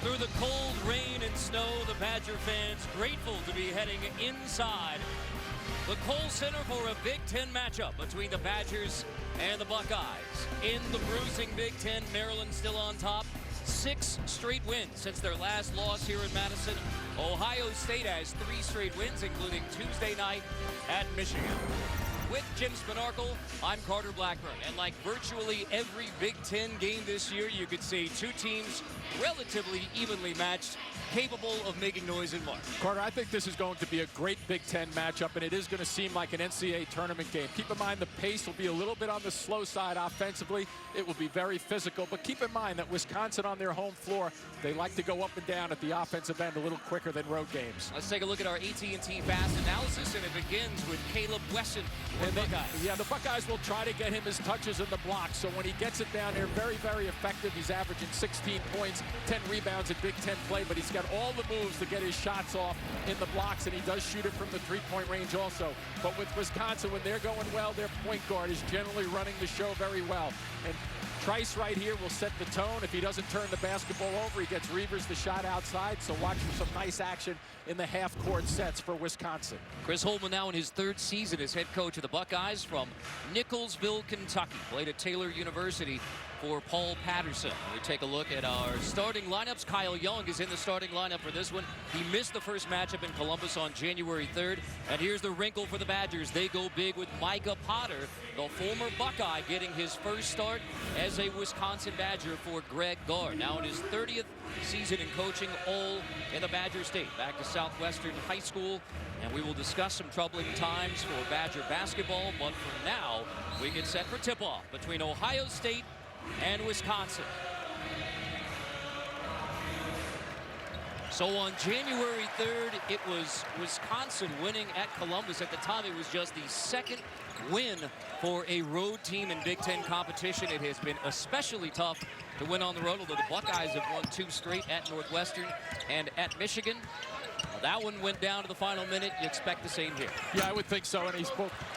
Through the cold rain and snow, the Badger fans grateful to be heading inside the Kohl Center for a Big Ten matchup between the Badgers and the Buckeyes. In the bruising Big Ten, Maryland still on top. 6 straight wins since their last loss here in Madison. Ohio State has 3 straight wins, including Tuesday night at Michigan. With Jim Spinarkle, I'm Carter Blackburn. And like virtually every Big Ten game this year, you could see 2 teams relatively evenly matched, capable of making noise in March. Carter, I think this is going to be a great Big Ten matchup, and it is going to seem like an NCAA tournament game. Keep in mind the pace will be a little bit on the slow side offensively. It will be very physical, but keep in mind that Wisconsin on their home floor, they like to go up and down at the offensive end a little quicker than road games. Let's take a look at our AT&T Fast analysis, and it begins with Kaleb Wesson for the Buckeyes. Yeah, the Buckeyes will try to get him his touches in the block, so when he gets it down there, very, very effective. He's averaging 16 points, 10 rebounds in Big Ten play, but he's got all the moves to get his shots off in the blocks, and he does shoot it from the three-point range also. But with Wisconsin, when they're going well, their point guard is generally running the show very well. And Trice right here will set the tone. If he doesn't turn the basketball over, he gets Reavers the shot outside. So watch for some nice action in the half-court sets for Wisconsin. Chris Holman now in his 3rd season as head coach of the Buckeyes from Nicholsville, Kentucky. Played at Taylor University for Paul Patterson. We take a look at our starting lineups. Kyle Young is in the starting lineup for this one. He missed the first matchup in Columbus on January 3rd. And here's the wrinkle for the Badgers. They go big with Micah Potter, the former Buckeye, getting his first start as a Wisconsin Badger for Greg Gard. Now in his 30th season in coaching, all in the Badger State. Back to Southwestern High School. And we will discuss some troubling times for Badger basketball. But for now, we get set for tip-off between Ohio State and Wisconsin. So on January 3rd, it was Wisconsin winning at Columbus. At the time, it was just the 2nd win for a road team in Big Ten competition. It has been especially tough to win on the road, although the Buckeyes have won 2 straight at Northwestern and at Michigan. That one went down to the final minute. You expect the same here. Yeah, I would think so. And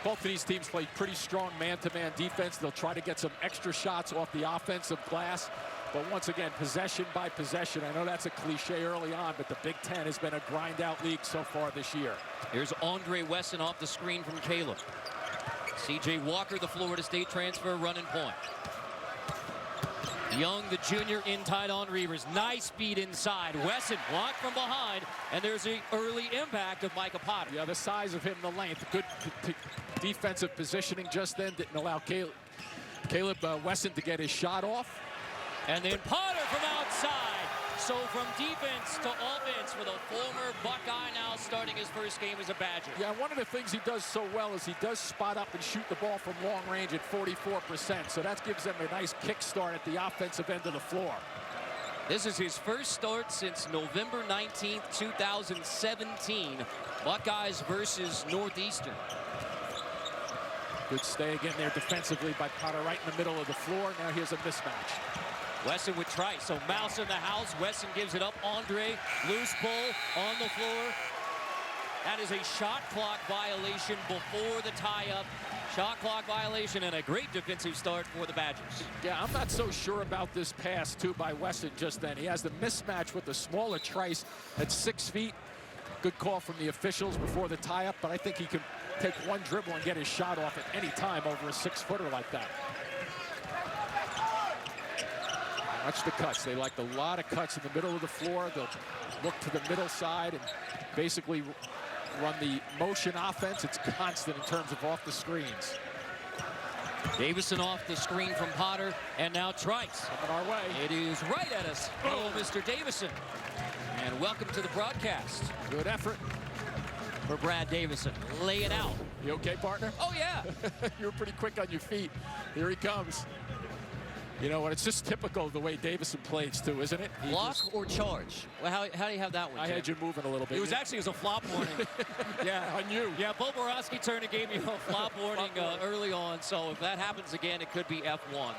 both of these teams play pretty strong man-to-man defense. They'll try to get some extra shots off the offensive glass. But once again, possession by possession. I know that's a cliche early on, but the Big Ten has been a grind-out league so far this year. Here's Andre Wesson off the screen from Kaleb. C.J. Walker, the Florida State transfer, running point. Young, the junior, in tight on Reavers. Nice beat inside. Wesson blocked from behind, and there's an early impact of Micah Potter. Yeah, the size of him, the length. Good defensive positioning just then. Didn't allow Kaleb Wesson to get his shot off. And then Potter from outside. So from defense to offense for the former Buckeye, now starting his first game as a Badger. Yeah, one of the things he does so well is he does spot up and shoot the ball from long range at 44%. So that gives them a nice kickstart at the offensive end of the floor. This is his first start since November 19th, 2017. Buckeyes versus Northeastern. Good stay again there defensively by Potter right in the middle of the floor. Now here's a mismatch. Wesson with Trice, so Mouse in the house. Wesson gives it up. Andre, loose ball on the floor. That is a shot clock violation before the tie-up. Shot clock violation and a great defensive start for the Badgers. Yeah, I'm not so sure about this pass, too, by Wesson just then. He has the mismatch with the smaller Trice at 6 feet. Good call from the officials before the tie-up, but I think he can take one dribble and get his shot off at any time over a 6-footer like that. Watch the cuts. They like a lot of cuts in the middle of the floor. They'll look to the middle side and basically run the motion offense. It's constant in terms of off the screens. Davison off the screen from Potter, and now Trice. Coming our way. It is right at us. Hello, Mr. Davison. And welcome to the broadcast. Good effort for Brad Davison. Lay it out. You okay, partner? Oh, yeah. You were pretty quick on your feet. Here he comes. You know what? It's just typical of the way Davison plays, too, isn't it? Block or charge? Well, how do you have that one? I had you moving a little bit. It was actually a flop warning. Yeah, on you. Yeah, Bo Borowski turned and gave me a flop warning early on. So if that happens again, it could be F1.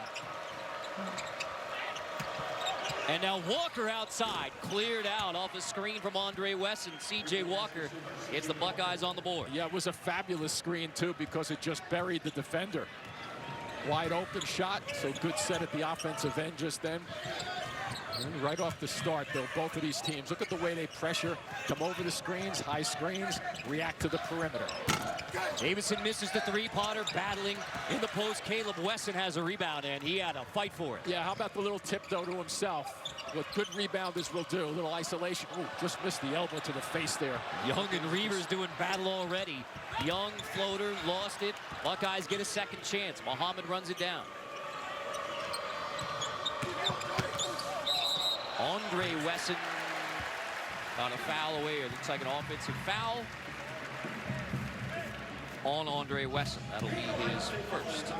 And now Walker outside, cleared out off a screen from Andre Wesson. C.J. Walker gets the Buckeyes on the board. Yeah, it was a fabulous screen, too, because it just buried the defender. Wide open shot, so good set at the offensive end just then. Right off the start, though, both of these teams, look at the way they pressure, come over the screens, high screens, react to the perimeter. Davison misses the three. Potter battling in the post. Kaleb Wesson has a rebound, and he had to fight for it. Yeah, how about the little tip, though, to himself? What good rebounders will do. A little isolation. Ooh, just missed the elbow to the face there. Young and Reavers doing battle already. Young floater, lost it. Buckeyes get a second chance. Muhammad runs it down. Andre Wesson got a foul away. It looks like an offensive foul on Andre Wesson. That'll be his first.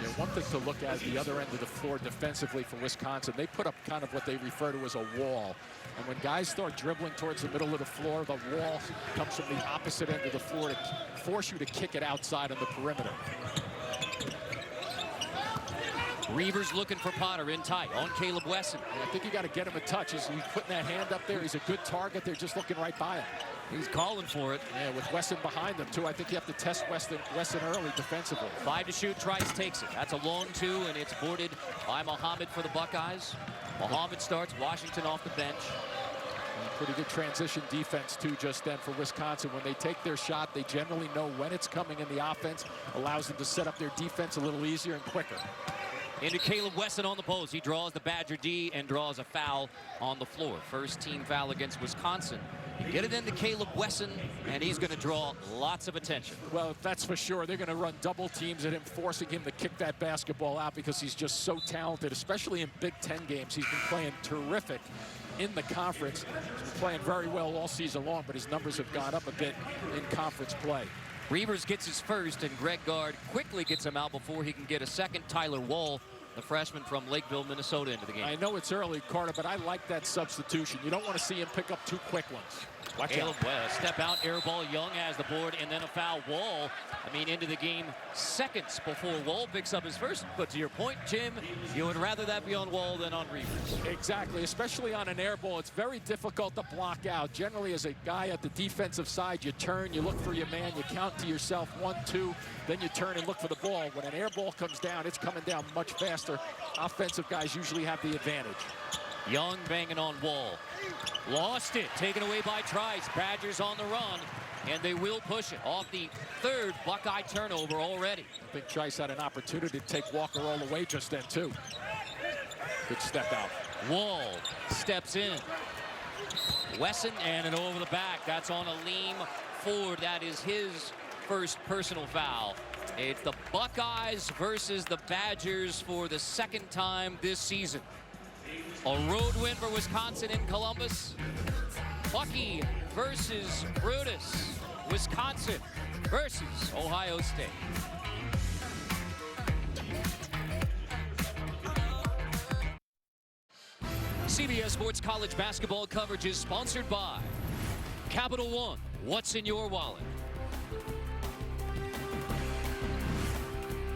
Yeah, one thing to look at the other end of the floor defensively for Wisconsin. They put up kind of what they refer to as a wall. And when guys start dribbling towards the middle of the floor, the wall comes from the opposite end of the floor to force you to kick it outside on the perimeter. Reavers looking for Potter in tight on Kaleb Wesson. And I think you got to get him a touch. He's putting that hand up there. He's a good target. They're just looking right by him. He's calling for it. Yeah, with Wesson behind them, too. I think you have to test Wesson early defensively. 5 to shoot. Trice takes it. That's a long two, and it's boarded by Muhammad for the Buckeyes. Muhammad starts. Washington off the bench. And pretty good transition defense, too, just then for Wisconsin. When they take their shot, they generally know when it's coming in the offense. Allows them to set up their defense a little easier and quicker. Into Kaleb Wesson on the post. He draws the Badger D and draws a foul on the floor. First team foul against Wisconsin. You get it into Kaleb Wesson, and he's going to draw lots of attention. Well, that's for sure. They're going to run double teams at him, forcing him to kick that basketball out because he's just so talented, especially in Big Ten games. He's been playing terrific in the conference. He's been playing very well all season long, but his numbers have gone up a bit in conference play. Reavers gets his first, and Greg Gard quickly gets him out before he can get a second. Tyler Wall, the freshman from Lakeville, Minnesota, into the game. I know it's early, Carter, but I like that substitution. You don't want to see him pick up two quick ones. Watch out. Step out, air ball. Young has the board, and then a foul. Wall, into the game seconds before Wall picks up his first. But to your point, Jim, you would rather that be on Wall than on Reavers. Exactly, especially on an air ball. It's very difficult to block out. Generally, as a guy at the defensive side, you turn, you look for your man, you count to yourself 1, 2, then you turn and look for the ball. When an air ball comes down, it's coming down much faster. Offensive guys usually have the advantage. Young banging on Wall. Lost it, taken away by Trice. Badgers on the run, and they will push it off the third Buckeye turnover already. I think Trice had an opportunity to take Walker all the way just then, too. Good step out. Wall steps in. Wesson and it over the back. That's on Aleem Ford. That is his first personal foul. It's the Buckeyes versus the Badgers for the second time this season. A road win for Wisconsin in Columbus. Bucky versus Brutus. Wisconsin versus Ohio State. CBS Sports College basketball coverage is sponsored by Capital One. What's in your wallet?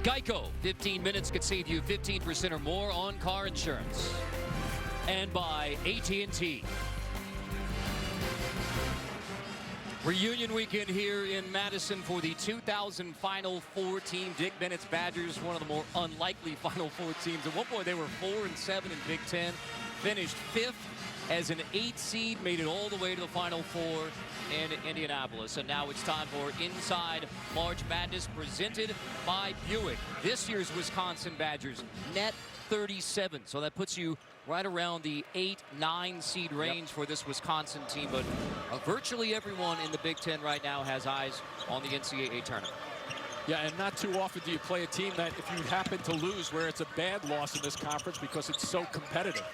Geico. 15 minutes could save you 15% or more on car insurance. And by AT&T. Reunion weekend here in Madison for the 2000 Final Four team. Dick Bennett's Badgers, one of the more unlikely Final Four teams. At one point, they were 4-7 in Big Ten. Finished 5th as an 8 seed. Made it all the way to the Final Four in Indianapolis. And now it's time for Inside March Madness presented by Buick. This year's Wisconsin Badgers net 37. So that puts you right around the 8-9 seed range for this Wisconsin team. But virtually everyone in the Big Ten right now has eyes on the NCAA tournament. Yeah, and not too often do you play a team that if you happen to lose, where it's a bad loss in this conference because it's so competitive.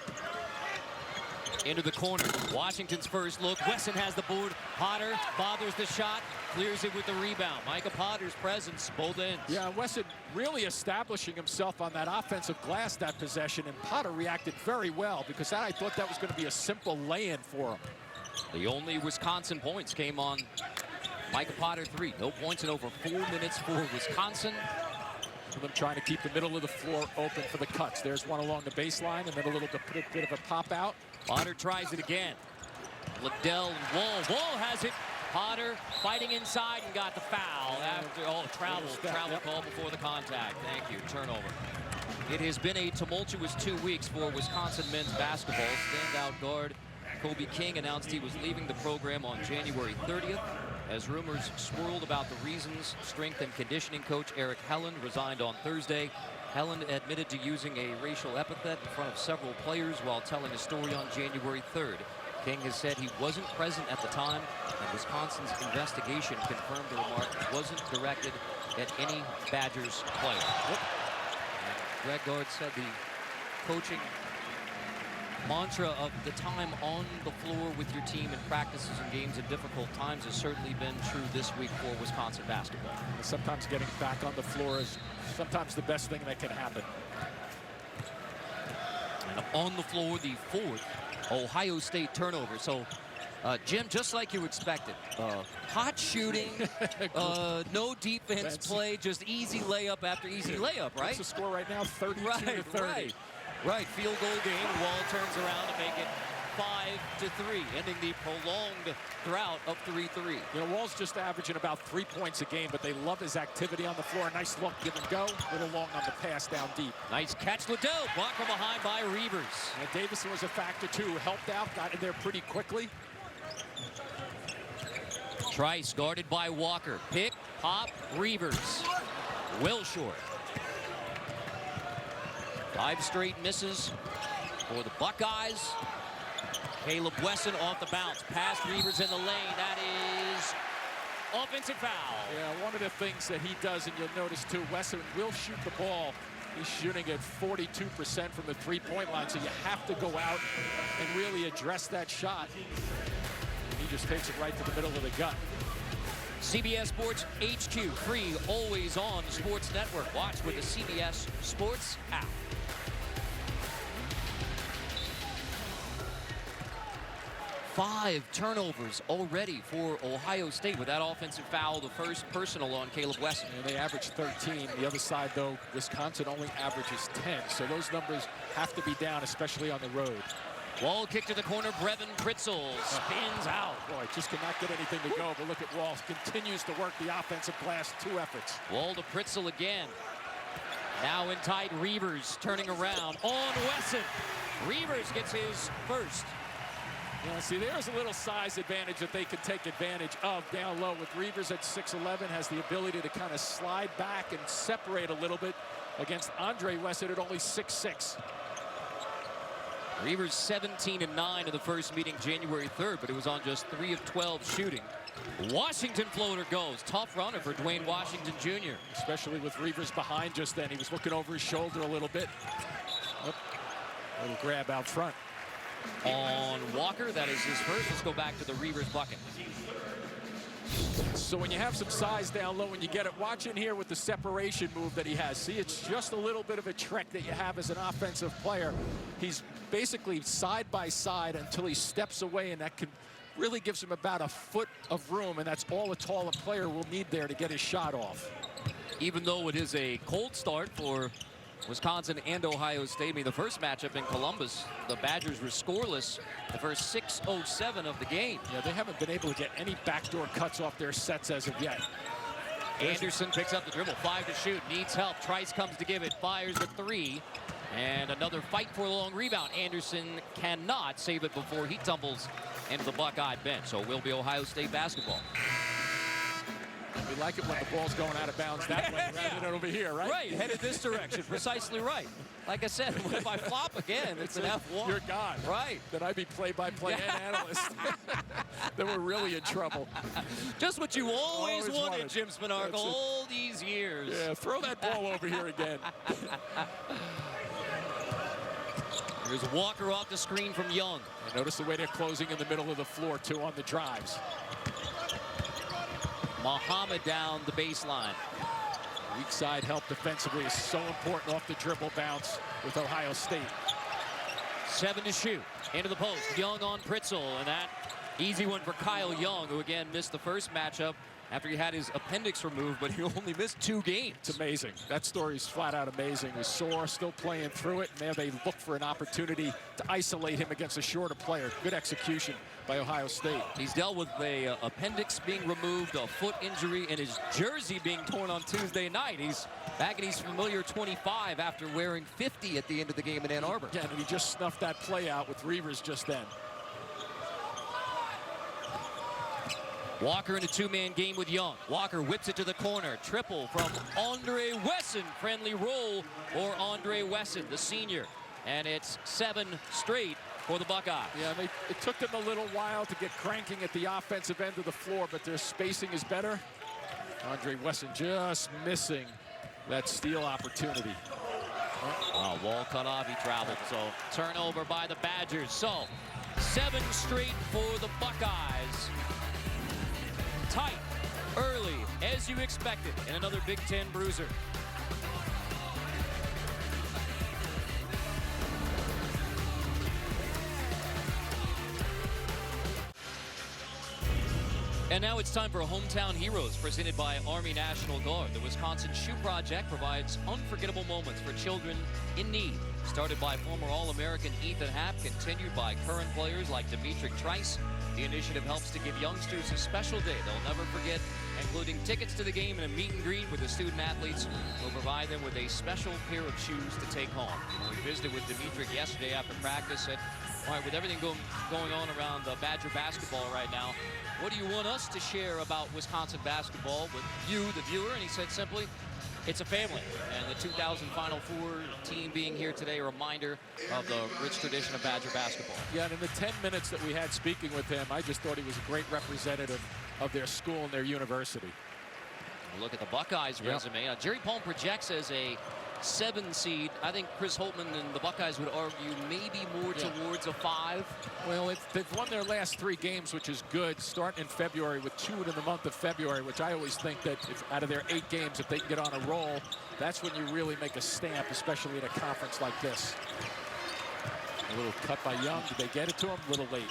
Into the corner. Washington's first look. Wesson has the board. Potter bothers the shot. Clears it with the rebound. Micah Potter's presence, both ends. Yeah, Wesson really establishing himself on that offensive glass that possession, and Potter reacted very well because I thought that was going to be a simple lay-in for him. The only Wisconsin points came on Micah Potter 3. No points in over 4 minutes for Wisconsin. Them trying to keep the middle of the floor open for the cuts. There's one along the baseline, and then a little bit of a pop out. Potter tries it again. Liddell and Wall. Wall has it. Potter fighting inside and got the foul after travel call before the contact. Thank you. Turnover. It has been a tumultuous 2 weeks for Wisconsin men's basketball. Standout guard Kobe King announced he was leaving the program on January 30th. As rumors swirled about the reasons, strength and conditioning coach Eric Helland resigned on Thursday. Helland admitted to using a racial epithet in front of several players while telling a story on January 3rd. King has said he wasn't present at the time, and Wisconsin's investigation confirmed the remark wasn't directed at any Badgers player. And Greg Gard said the coaching mantra of the time on the floor with your team in practices and games in difficult times has certainly been true this week for Wisconsin basketball. Sometimes getting back on the floor is sometimes the best thing that can happen. And on the floor, the fourth Ohio State turnover. So, Jim, just like you expected, hot shooting, no defense play, just easy layup after easy layup, right? What's the score right now? 32-30. Right, field goal game. Wall turns around to make it 5-3, ending the prolonged drought of 3-3. You know, Wall's just averaging about 3 points a game, but they love his activity on the floor. Nice look, give and go. A little long on the pass down deep. Nice catch, Liddell. Blocked from behind by Reavers. And Davison was a factor, too. Helped out, got in there pretty quickly. Trice guarded by Walker. Pick, pop, Reavers. Will short. 5 straight misses for the Buckeyes. Kaleb Wesson off the bounce. Past Reavers in the lane. That is offensive foul. Yeah, one of the things that he does, and you'll notice too, Wesson will shoot the ball. He's shooting at 42% from the three-point line, so you have to go out and really address that shot. He just takes it right to the middle of the gut. CBS Sports HQ, free, always on Sports Network. Watch with the CBS Sports app. Five turnovers already for Ohio State with that offensive foul, the first personal on Kaleb Wesson. And they average 13. The other side, though, Wisconsin only averages 10. So those numbers have to be down, especially on the road. Wall kick to the corner. Brevin Pritzel spins out. Boy, just cannot get anything to go. But look at Wall. Continues to work the offensive glass. 2 efforts. Wall to Pritzel again. Now in tight. Reavers turning around on Wesson. Reavers gets his first. Yeah, see, there's a little size advantage that they can take advantage of down low. With Reavers at 6'11", has the ability to kind of slide back and separate a little bit against Andre Wesson at only 6'6". Reavers 17-9 in the first meeting January 3rd, but it was on just 3 of 12 shooting. Washington floater goes. Tough runner for Dwayne Washington Jr. Especially with Reavers behind just then. He was looking over his shoulder a little bit. Oh, little grab out front. On Walker, that is his first. Let's go back to the Reavers bucket. So when you have some size down low and you get it, watch in here with the separation move that he has. See, it's just a little bit of a trick that you have as an offensive player. He's basically side by side until he steps away, and that can really gives him about a foot of room, and that's all a taller player will need there to get his shot off. Even though it is a cold start for Wisconsin and Ohio State. I mean, the first matchup in Columbus, the Badgers were scoreless the first 6:07 of the game. Yeah, they haven't been able to get any backdoor cuts off their sets as of yet. Anderson picks up the dribble, 5 to shoot, needs help. Trice comes to give it, fires the 3, and another fight for a long rebound. Anderson cannot save it before he tumbles into the Buckeye bench. So it will be Ohio State basketball. We like it when the ball's going out of bounds that way rather than over here, right? Right, headed this direction, precisely right. Like I said, if I flop again, it's an F1. You're gone. Right. Then I'd be play-by-play and analyst. Then we're really in trouble. Just what you always wanted, Jim Spanarkel, all these years. Yeah, throw that ball over here again. There's Walker off the screen from Young. And notice the way they're closing in the middle of the floor, too, on the drives. Muhammad down the baseline. Weak side help defensively is so important off the dribble bounce with Ohio State. 7 to shoot. Into the post. Young on Pritzel. And that easy one for Kyle Young, who again missed the first matchup after he had his appendix removed, but he only missed 2 games. It's amazing. That story's flat out amazing. He was sore, still playing through it, and there they look for an opportunity to isolate him against a shorter player. Good execution by Ohio State. He's dealt with a appendix being removed, a foot injury, and his jersey being torn on Tuesday night. He's back in his familiar 25 after wearing 50 at the end of the game in Ann Arbor. Again, and he just snuffed that play out with Reavers just then. Walker in a 2-man game with Young. Walker whips it to the corner. Triple from Andre Wesson. Friendly roll for Andre Wesson, the senior. And it's 7 straight for the Buckeyes. Yeah, it took them a little while to get cranking at the offensive end of the floor, but their spacing is better. Andre Wesson just missing that steal opportunity. Wall cut off, he traveled. So turnover by the Badgers. So 7 straight for the Buckeyes. Tight, early, as you expected, in another Big Ten bruiser. And now it's time for Hometown Heroes, presented by Army National Guard. The Wisconsin Shoe Project provides unforgettable moments for children in need. Started by former All-American Ethan Happ, continued by current players like Dimitri Trice. The initiative helps to give youngsters a special day they'll never forget, including tickets to the game and a meet and greet with the student athletes. We'll provide them with a special pair of shoes to take home. We visited with Dimitri yesterday after practice. Said, all right, with everything going on around Badger basketball right now, what do you want us to share about Wisconsin basketball with you, the viewer? And he said simply, it's a family. And the 2000 Final Four team being here today, a reminder of the rich tradition of Badger basketball. Yeah, and in the 10 minutes that we had speaking with him, I just thought he was a great representative of their school and their university. We'll look at the Buckeyes resume. Jerry Palm projects as a 7 seed. I think Chris Holtman and the Buckeyes would argue maybe more towards a 5. Well, they've won their last 3 games, which is good, starting in February with 2 in the month of February, which I always think that if out of their 8 games, if they can get on a roll, that's when you really make a stamp, especially at a conference like this. A little cut by Young. Did they get it to him? A little late.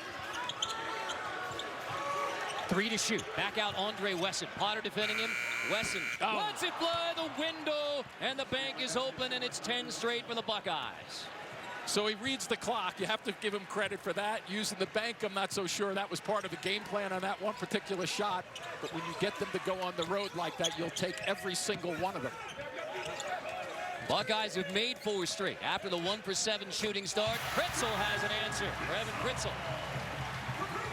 3 to shoot. Back out Andre Wesson. Potter defending him. Wesson lets it fly the window, and the bank is open, and it's 10 straight for the Buckeyes. So he reads the clock. You have to give him credit for that. Using the bank, I'm not so sure that was part of the game plan on that one particular shot. But when you get them to go on the road like that, you'll take every single one of them. Buckeyes have made 4 straight. After the 1 for 7 shooting start, Kritzel has an answer for Evan Kritzel.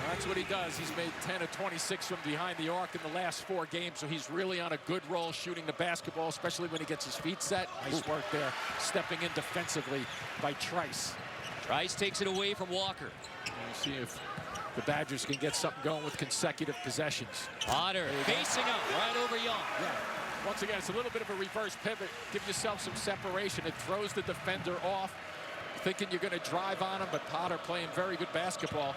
That's what he does. He's made 10 of 26 from behind the arc in the last 4 games, so he's really on a good roll shooting the basketball, especially when he gets his feet set. Nice work there, stepping in defensively by Trice. Trice takes it away from Walker. We'll see if the Badgers can get something going with consecutive possessions. Potter facing up right over Young. Yeah. Once again, it's a little bit of a reverse pivot. Give yourself some separation. It throws the defender off, thinking you're going to drive on him, but Potter playing very good basketball.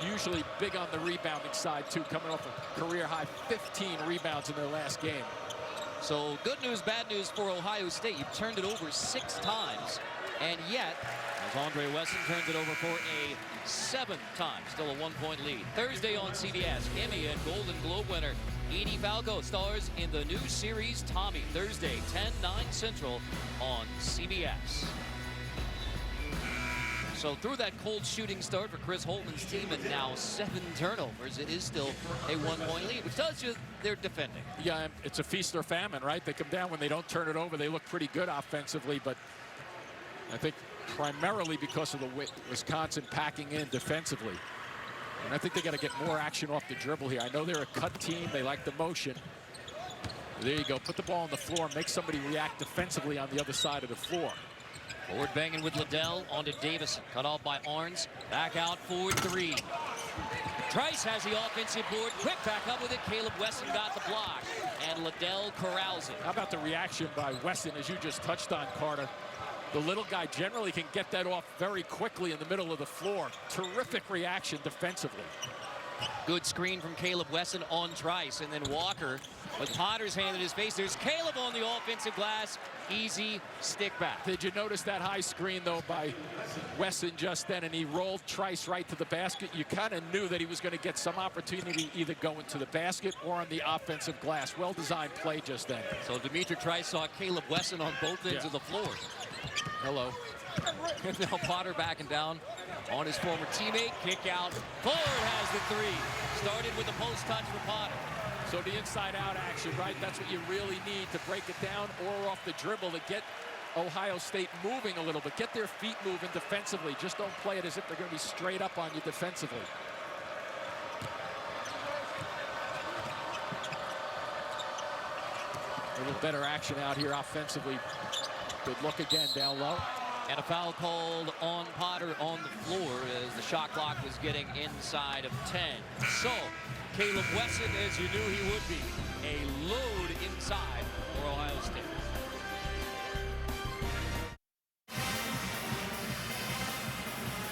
Usually big on the rebounding side, too, coming off a career-high 15 rebounds in their last game. So good news, bad news for Ohio State. You've turned it over 6 times, and yet, as Andre Wesson turns it over for a 7th time, still a 1-point lead. Thursday on CBS, Emmy and Golden Globe winner Edie Falco stars in the new series Tommy. Thursday, 10/9 Central on CBS. So through that cold shooting start for Chris Holtman's team, and now 7 turnovers, it is still a 1-point lead, which tells you they're defending. Yeah, it's a feast or famine, right? They come down when they don't turn it over. They look pretty good offensively, but I think primarily because of the Wisconsin packing in defensively. And I think they got to get more action off the dribble here. I know they're a cut team. They like the motion. There you go. Put the ball on the floor. Make somebody react defensively on the other side of the floor. Forward banging with Liddell onto Davison. Cut off by Arns. Back out for 3. Trice has the offensive board. Quick back up with it. Kaleb Wesson got the block. And Liddell corrals it. How about the reaction by Wesson, as you just touched on, Carter? The little guy generally can get that off very quickly in the middle of the floor. Terrific reaction defensively. Good screen from Kaleb Wesson on Trice, and then Walker with Potter's hand in his face. There's Kaleb on the offensive glass. Easy stick back. Did you notice that high screen, though, by Wesson just then, and he rolled Trice right to the basket? You kind of knew that he was going to get some opportunity either going to the basket or on the offensive glass. Well-designed play just then. So Dimitri Trice saw Kaleb Wesson on both ends of the floor. Hello. And now Potter backing down on his former teammate. Kick out. Ford has the three. Started with a post touch for Potter. So the inside-out action, right? That's what you really need to break it down or off the dribble to get Ohio State moving a little bit. Get their feet moving defensively. Just don't play it as if they're going to be straight up on you defensively. A little better action out here offensively. Good look again down low. And a foul called on Potter on the floor as the shot clock was getting inside of 10. So Kaleb Wesson, as you knew he would be, a load inside for Ohio State.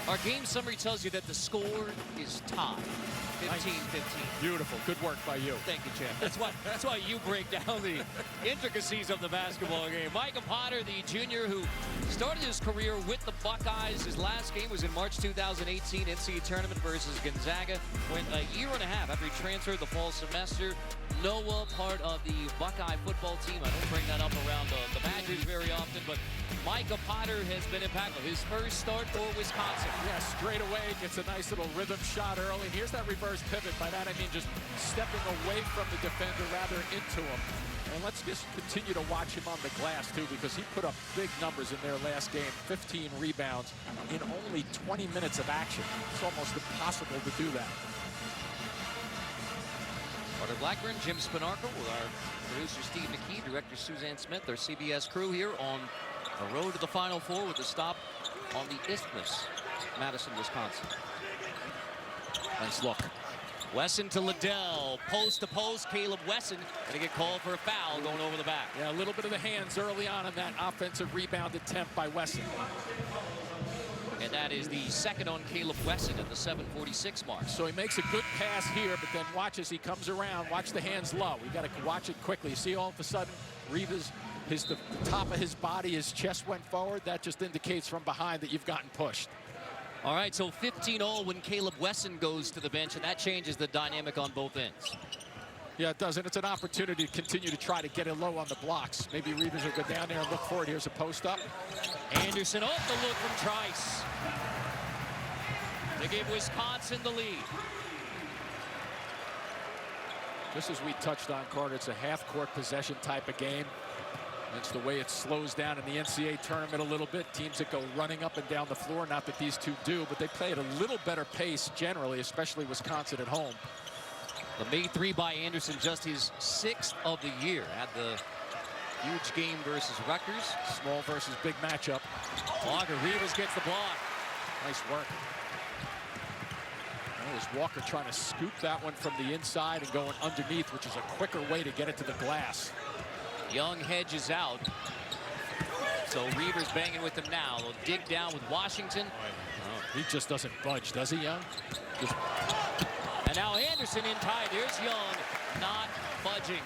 Our game summary tells you that the score is tied. 15-15. Beautiful. Good work by you. Thank you, Champ. That's why you break down the intricacies of the basketball game. Micah Potter, the junior who started his career with the Buckeyes. His last game was in March 2018 NCAA tournament versus Gonzaga. Went a year and a half after he transferred the fall semester. Noah, part of the Buckeye football team. I don't bring that up around the Badgers very often, but Micah Potter has been impactful. His first start for Wisconsin. Yeah, straight away gets a nice little rhythm shot early. And here's that reverse pivot. By that I mean just stepping away from the defender rather into him. And let's just continue to watch him on the glass too, because he put up big numbers in their last game. 15 rebounds in only 20 minutes of action. It's almost impossible to do that. Carter Blackburn, Jim Spinarco, with our producer Steve McKee, director Suzanne Smith, our CBS crew here on the road to the Final Four with a stop on the Isthmus, Madison, Wisconsin. Nice look. Wesson to Liddell, post to post. Kaleb Wesson going to get called for a foul going over the back. Yeah, a little bit of the hands early on in that offensive rebound attempt by Wesson. And that is the second on Kaleb Wesson at the 7:46 mark. So he makes a good pass here, but then watch as he comes around. Watch the hands low. We got to watch it quickly. See, all of a sudden, Reva's the top of his body, his chest went forward. That just indicates from behind that you've gotten pushed. All right, so 15-all when Kaleb Wesson goes to the bench, and that changes the dynamic on both ends. Yeah, it does, and it's an opportunity to continue to try to get it low on the blocks. Maybe Reavers will go down there and look for it. Here's a post up. Anderson off the look from Trice to give Wisconsin the lead. Just as we touched on, Carter, it's a half-court possession type of game. It's the way it slows down in the NCAA tournament a little bit. Teams that go running up and down the floor, not that these two do, but they play at a little better pace generally, especially Wisconsin at home. The made three by Anderson, just his 6th of the year. Had the huge game versus Rutgers. Small versus big matchup. Walker Rivas gets the block. Nice work. There's Walker trying to scoop that one from the inside and going underneath, which is a quicker way to get it to the glass. Young hedges out. So Reavers banging with him now. They'll dig down with Washington. He just doesn't budge, does he, Young? And now Anderson in tight. There's Young not budging.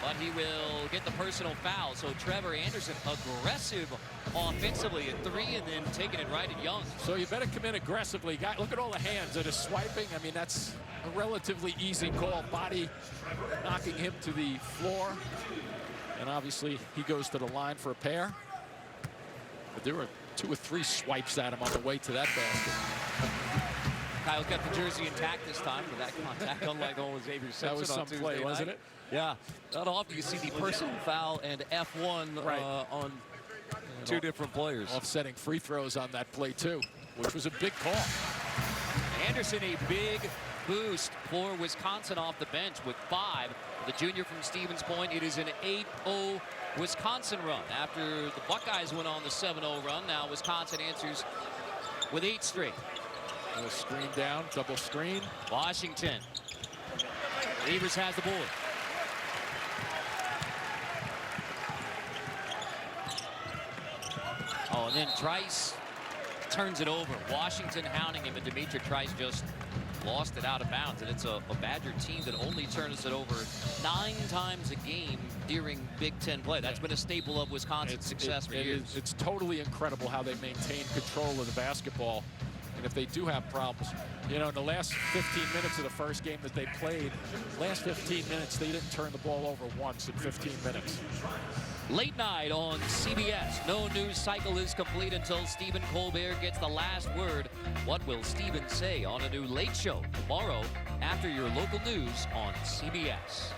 But he will get the personal foul. So Trevor Anderson aggressive offensively at 3 and then taking it right at Young. So you better come in aggressively. Look at all the hands that are swiping. I mean, that's a relatively easy call. Body knocking him to the floor. And obviously he goes to the line for a pair. But there were 2 or 3 swipes at him on the way to that basket. Kyle's got the jersey intact this time with that contact, unlike always Xavier Simpson. That was some Tuesday play, night. wasn't it? Yeah. Not often you see the personal foul and F1 right. On 2 different players. Offsetting free throws on that play, too, which was a big call. Anderson, a big boost for Wisconsin off the bench with 5. The junior from Stevens Point. It is an 8-0 Wisconsin run. After the Buckeyes went on the 7-0 run, now Wisconsin answers with 8 straight. A screen down, double screen. Washington. Reavers has the board. Oh, and then Trice turns it over. Washington hounding him, and Dimitri Trice just lost it out of bounds, and it's a Badger team that only turns it over 9 times a game during Big Ten play. That's been a staple of Wisconsin's success for years. It's totally incredible how they maintain control of the basketball. And if they do have problems, you know, in the last 15 minutes of the first game that they played, last 15 minutes, they didn't turn the ball over once in 15 minutes. Late night on CBS. No news cycle is complete until Stephen Colbert gets the last word. What will Stephen say on a new Late Show tomorrow after your local news on CBS?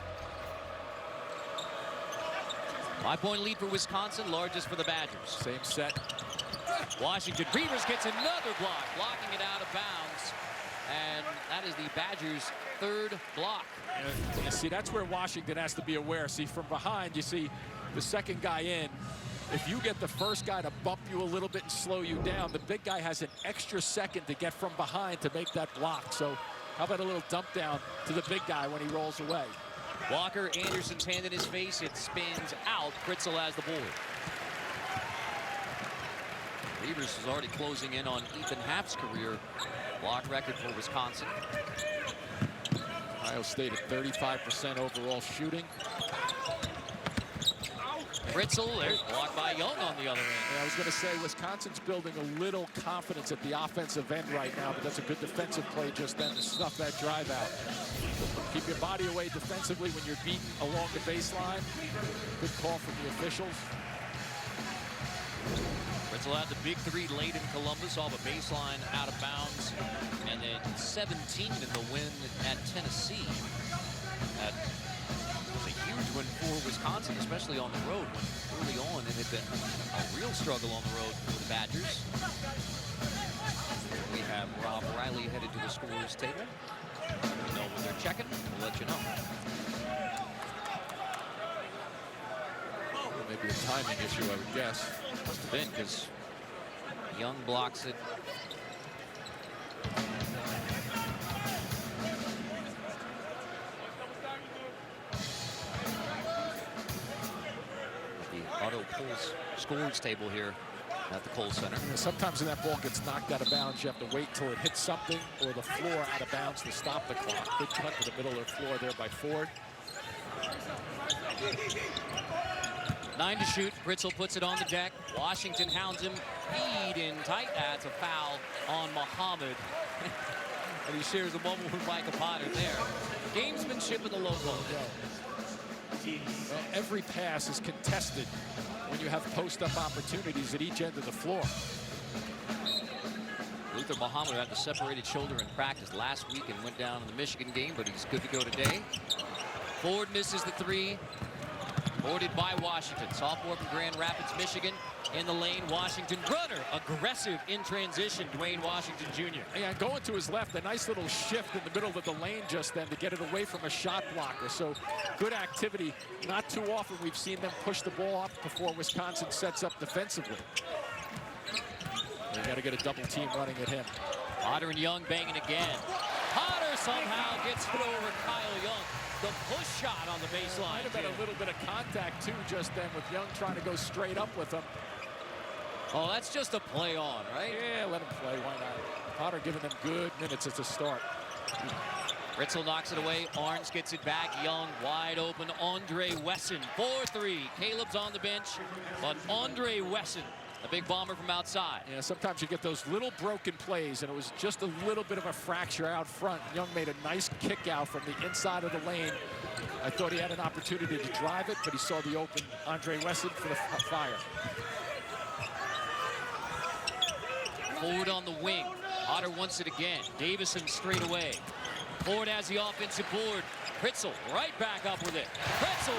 5-point lead for Wisconsin, largest for the Badgers. Same set. Washington Reavers gets another block, blocking it out of bounds. And that is the Badgers' 3rd block. And you see, that's where Washington has to be aware. See, from behind, you see the second guy in. If you get the first guy to bump you a little bit and slow you down, the big guy has an extra second to get from behind to make that block. So how about a little dump down to the big guy when he rolls away? Walker, Anderson's hand in his face. It spins out. Fritzl has the board. Reavers is already closing in on Ethan Happ's career block record for Wisconsin. Ohio State at 35% overall shooting. Fritzl, there's blocked by Young on the other end. Yeah, I was going to say Wisconsin's building a little confidence at the offensive end right now, but that's a good defensive play just then to stuff that drive out. Keep your body away defensively when you're beaten along the baseline. Good call from the officials. Fritzl had the big 3 late in Columbus off a baseline out of bounds, and then 17 in the win at Tennessee. That was a huge win for Wisconsin, especially on the road. Early on, it had been a real struggle on the road for the Badgers. We have Rob Riley headed to the scorers table. We know when they're checking. We'll let you know. Maybe a timing issue, I would guess. Must have been, because Young blocks it. The Auto Pulse scorers table here at the Kohl Center. Sometimes when that ball gets knocked out of bounds, you have to wait till it hits something or the floor out of bounds to stop the clock. Good cut to the middle of the floor there by Ford. 9 to shoot. Fritzl puts it on the deck. Washington hounds him. Feed in tight. That's a foul on Muhammad. And he shares a moment with Micah Potter there. Gamesmanship at the low blow. Well, every pass is contested when you have post-up opportunities at each end of the floor. Luther Muhammad had the separated shoulder in practice last week and went down in the Michigan game, but he's good to go today. Ford misses the 3. Boarded by Washington. Sophomore from Grand Rapids, Michigan. In the lane, Washington runner. Aggressive in transition, Dwayne Washington Jr. And going to his left, a nice little shift in the middle of the lane just then to get it away from a shot blocker. So good activity. Not too often we've seen them push the ball up before Wisconsin sets up defensively. They got to get a double team running at him. Potter and Young banging again. Potter somehow gets it over Kyle Young. The push shot on the baseline. Might have been a little bit of contact too just then with Young trying to go straight up with him. Oh, that's just a play on, right? Yeah, let him play. Why not? Potter giving them good minutes at the start. Fritzl knocks it away. Arns gets it back. Young wide open. Andre Wesson 4-3. Caleb's on the bench, but Andre Wesson, a big bomber from outside. Yeah, sometimes you get those little broken plays, and it was just a little bit of a fracture out front. Young made a nice kick out from the inside of the lane. I thought he had an opportunity to drive it, but he saw the open Andre Wesson for the fire. Forward on the wing. Potter wants it again. Davison straight away. Ford has the offensive board. Fritzl right back up with it. Fritzl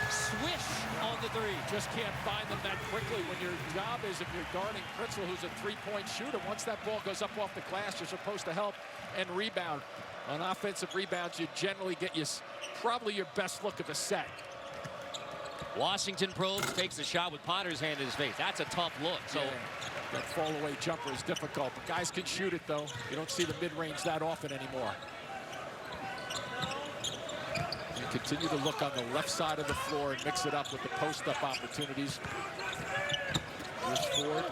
swish on the 3. Just can't find them that quickly when your job is, if you're guarding Fritzl, who's a 3-point shooter, once that ball goes up off the glass, you're supposed to help and rebound. On offensive rebounds, you generally get probably your best look of the set. Washington probes, takes the shot with Potter's hand in his face. That's a tough look. So that fall-away jumper is difficult, but guys can shoot it, though. You don't see the mid-range that often anymore. You continue to look on the left side of the floor and mix it up with the post-up opportunities. Here's Ford.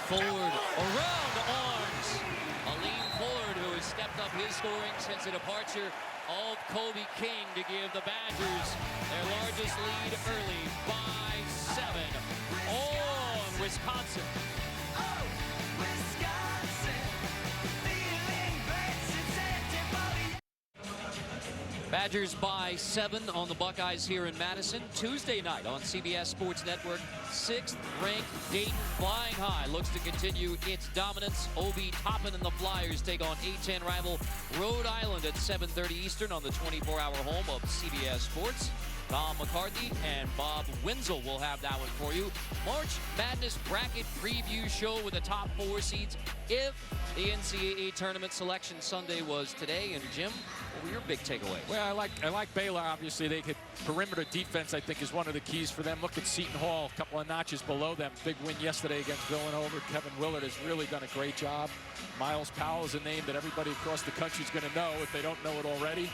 Ford around Arms. Aline Ford, who has stepped up up his scoring since the departure of Kobe King to give the Badgers their largest lead early by 7 on Wisconsin. Badgers by 7 on the Buckeyes here in Madison. Tuesday night on CBS Sports Network, 6th-ranked Dayton flying high looks to continue its dominance. Obi Toppin and the Flyers take on A-10 rival Rhode Island at 7:30 Eastern on the 24-hour home of CBS Sports. Tom McCarthy and Bob Wenzel will have that one for you. March Madness bracket preview show with the top 4 seeds if the NCAA Tournament Selection Sunday was today. And Jim, what were your big takeaways? Well, I like Baylor. Obviously, they could perimeter defense. I think is one of the keys for them. Look at Seton Hall, a couple of notches below them. Big win yesterday against Villanova. Kevin Willard has really done a great job. Miles Powell is a name that everybody across the country is going to know if they don't know it already.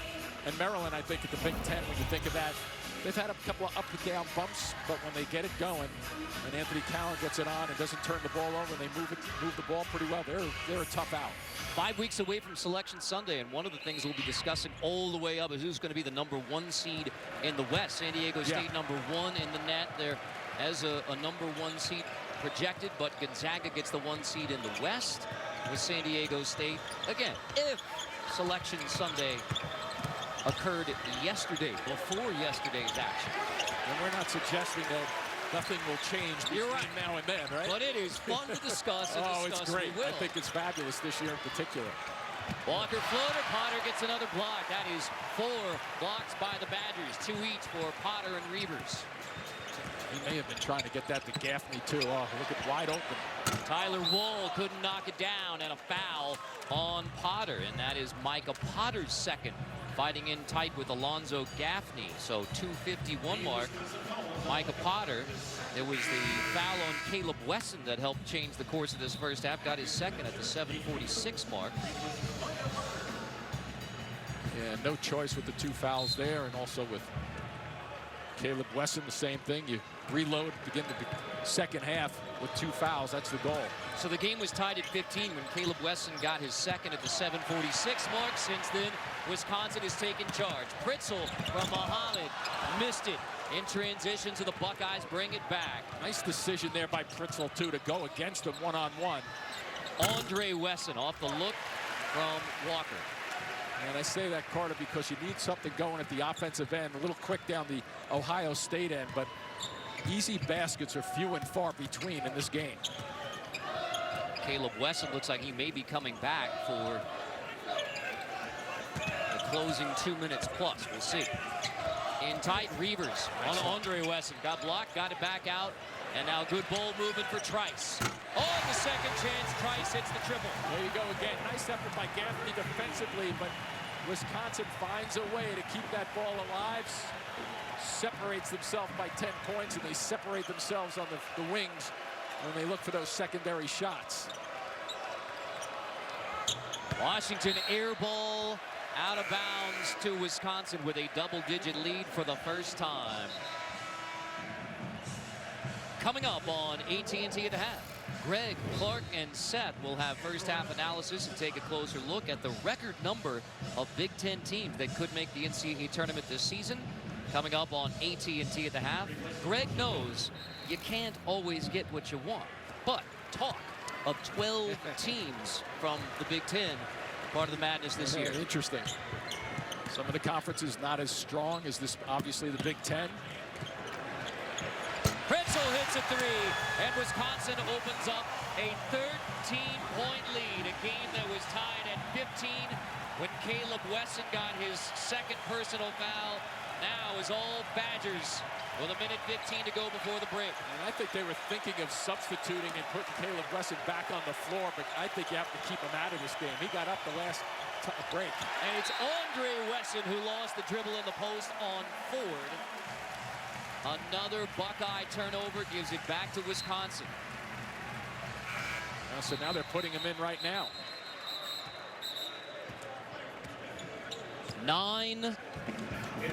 And Maryland, I think, at the Big Ten, when you think of that, they've had a couple of up and down bumps, but when they get it going, and Anthony Cowan gets it on and doesn't turn the ball over, and they move the ball pretty well, they're a tough out. 5 weeks away from Selection Sunday, and one of the things we'll be discussing all the way up is who's going to be the #1 seed in the West. San Diego State #1 in the net there as a #1 seed projected, but Gonzaga gets the 1 seed in the West with San Diego State. Again, if Selection Sunday occurred yesterday, before yesterday's action. And we're not suggesting that nothing will change between now and then, right? But it is fun to discuss. It's great. I think it's fabulous this year in particular. Walker floater, Potter gets another block. That is 4 blocks by the Badgers, 2 each for Potter and Reavers. He may have been trying to get that to Gaffney too. Oh, look at wide open. Tyler Wohl couldn't knock it down, and a foul on Potter, and that is Micah Potter's second. Fighting in tight with Alonzo Gaffney. So 2:51 mark. Micah Potter. There was the foul on Kaleb Wesson that helped change the course of this first half. Got his second at the 7:46 mark. Yeah, no choice with the 2 fouls there, and also with Kaleb Wesson, the same thing. You reload, begin the second half with 2 fouls. That's the goal. So the game was tied at 15 when Kaleb Wesson got his second at the 7:46 mark. Since then, Wisconsin has taken charge. Pritzel from Muhammad missed it in transition, to the Buckeyes bring it back. Nice decision there by Pritzel too to go against him one-on-one. Andre Wesson off the look from Walker. And I say that, Carter, because you need something going at the offensive end, a little quick down the Ohio State end, but easy baskets are few and far between in this game. Kaleb Wesson looks like he may be coming back for the closing 2 minutes plus. We'll see. In tight, Reavers on Andre Wesson. Got blocked, got it back out, and now good ball movement for Trice. Oh, the second chance, Trice hits the triple. There you go again. Nice effort by Gaffney defensively, but Wisconsin finds a way to keep that ball alive. Separates themselves by 10 points, and they separate themselves on the wings when they look for those secondary shots. Washington air ball out of bounds to Wisconsin with a double-digit lead for the first time. Coming up on AT&T at the half, Greg, Clark, and Seth will have first half analysis and take a closer look at the record number of Big Ten teams that could make the NCAA tournament this season. Coming up on AT&T at the half, Greg knows you can't always get what you want, but talk of 12 teams from the Big Ten, part of the madness this year. Interesting. Some of the conferences not as strong as this, obviously the Big Ten. Pritzel hits a 3, and Wisconsin opens up a 13-point lead. A game that was tied at 15 when Kaleb Wesson got his second personal foul. Now is all Badgers with a minute 15 to go before the break. And I think they were thinking of substituting and putting Kaleb Wesson back on the floor, but I think you have to keep him out of this game. He got up the last break. And it's Andre Wesson who lost the dribble in the post on Ford. Another Buckeye turnover gives it back to Wisconsin. So now they're putting him in right now. 9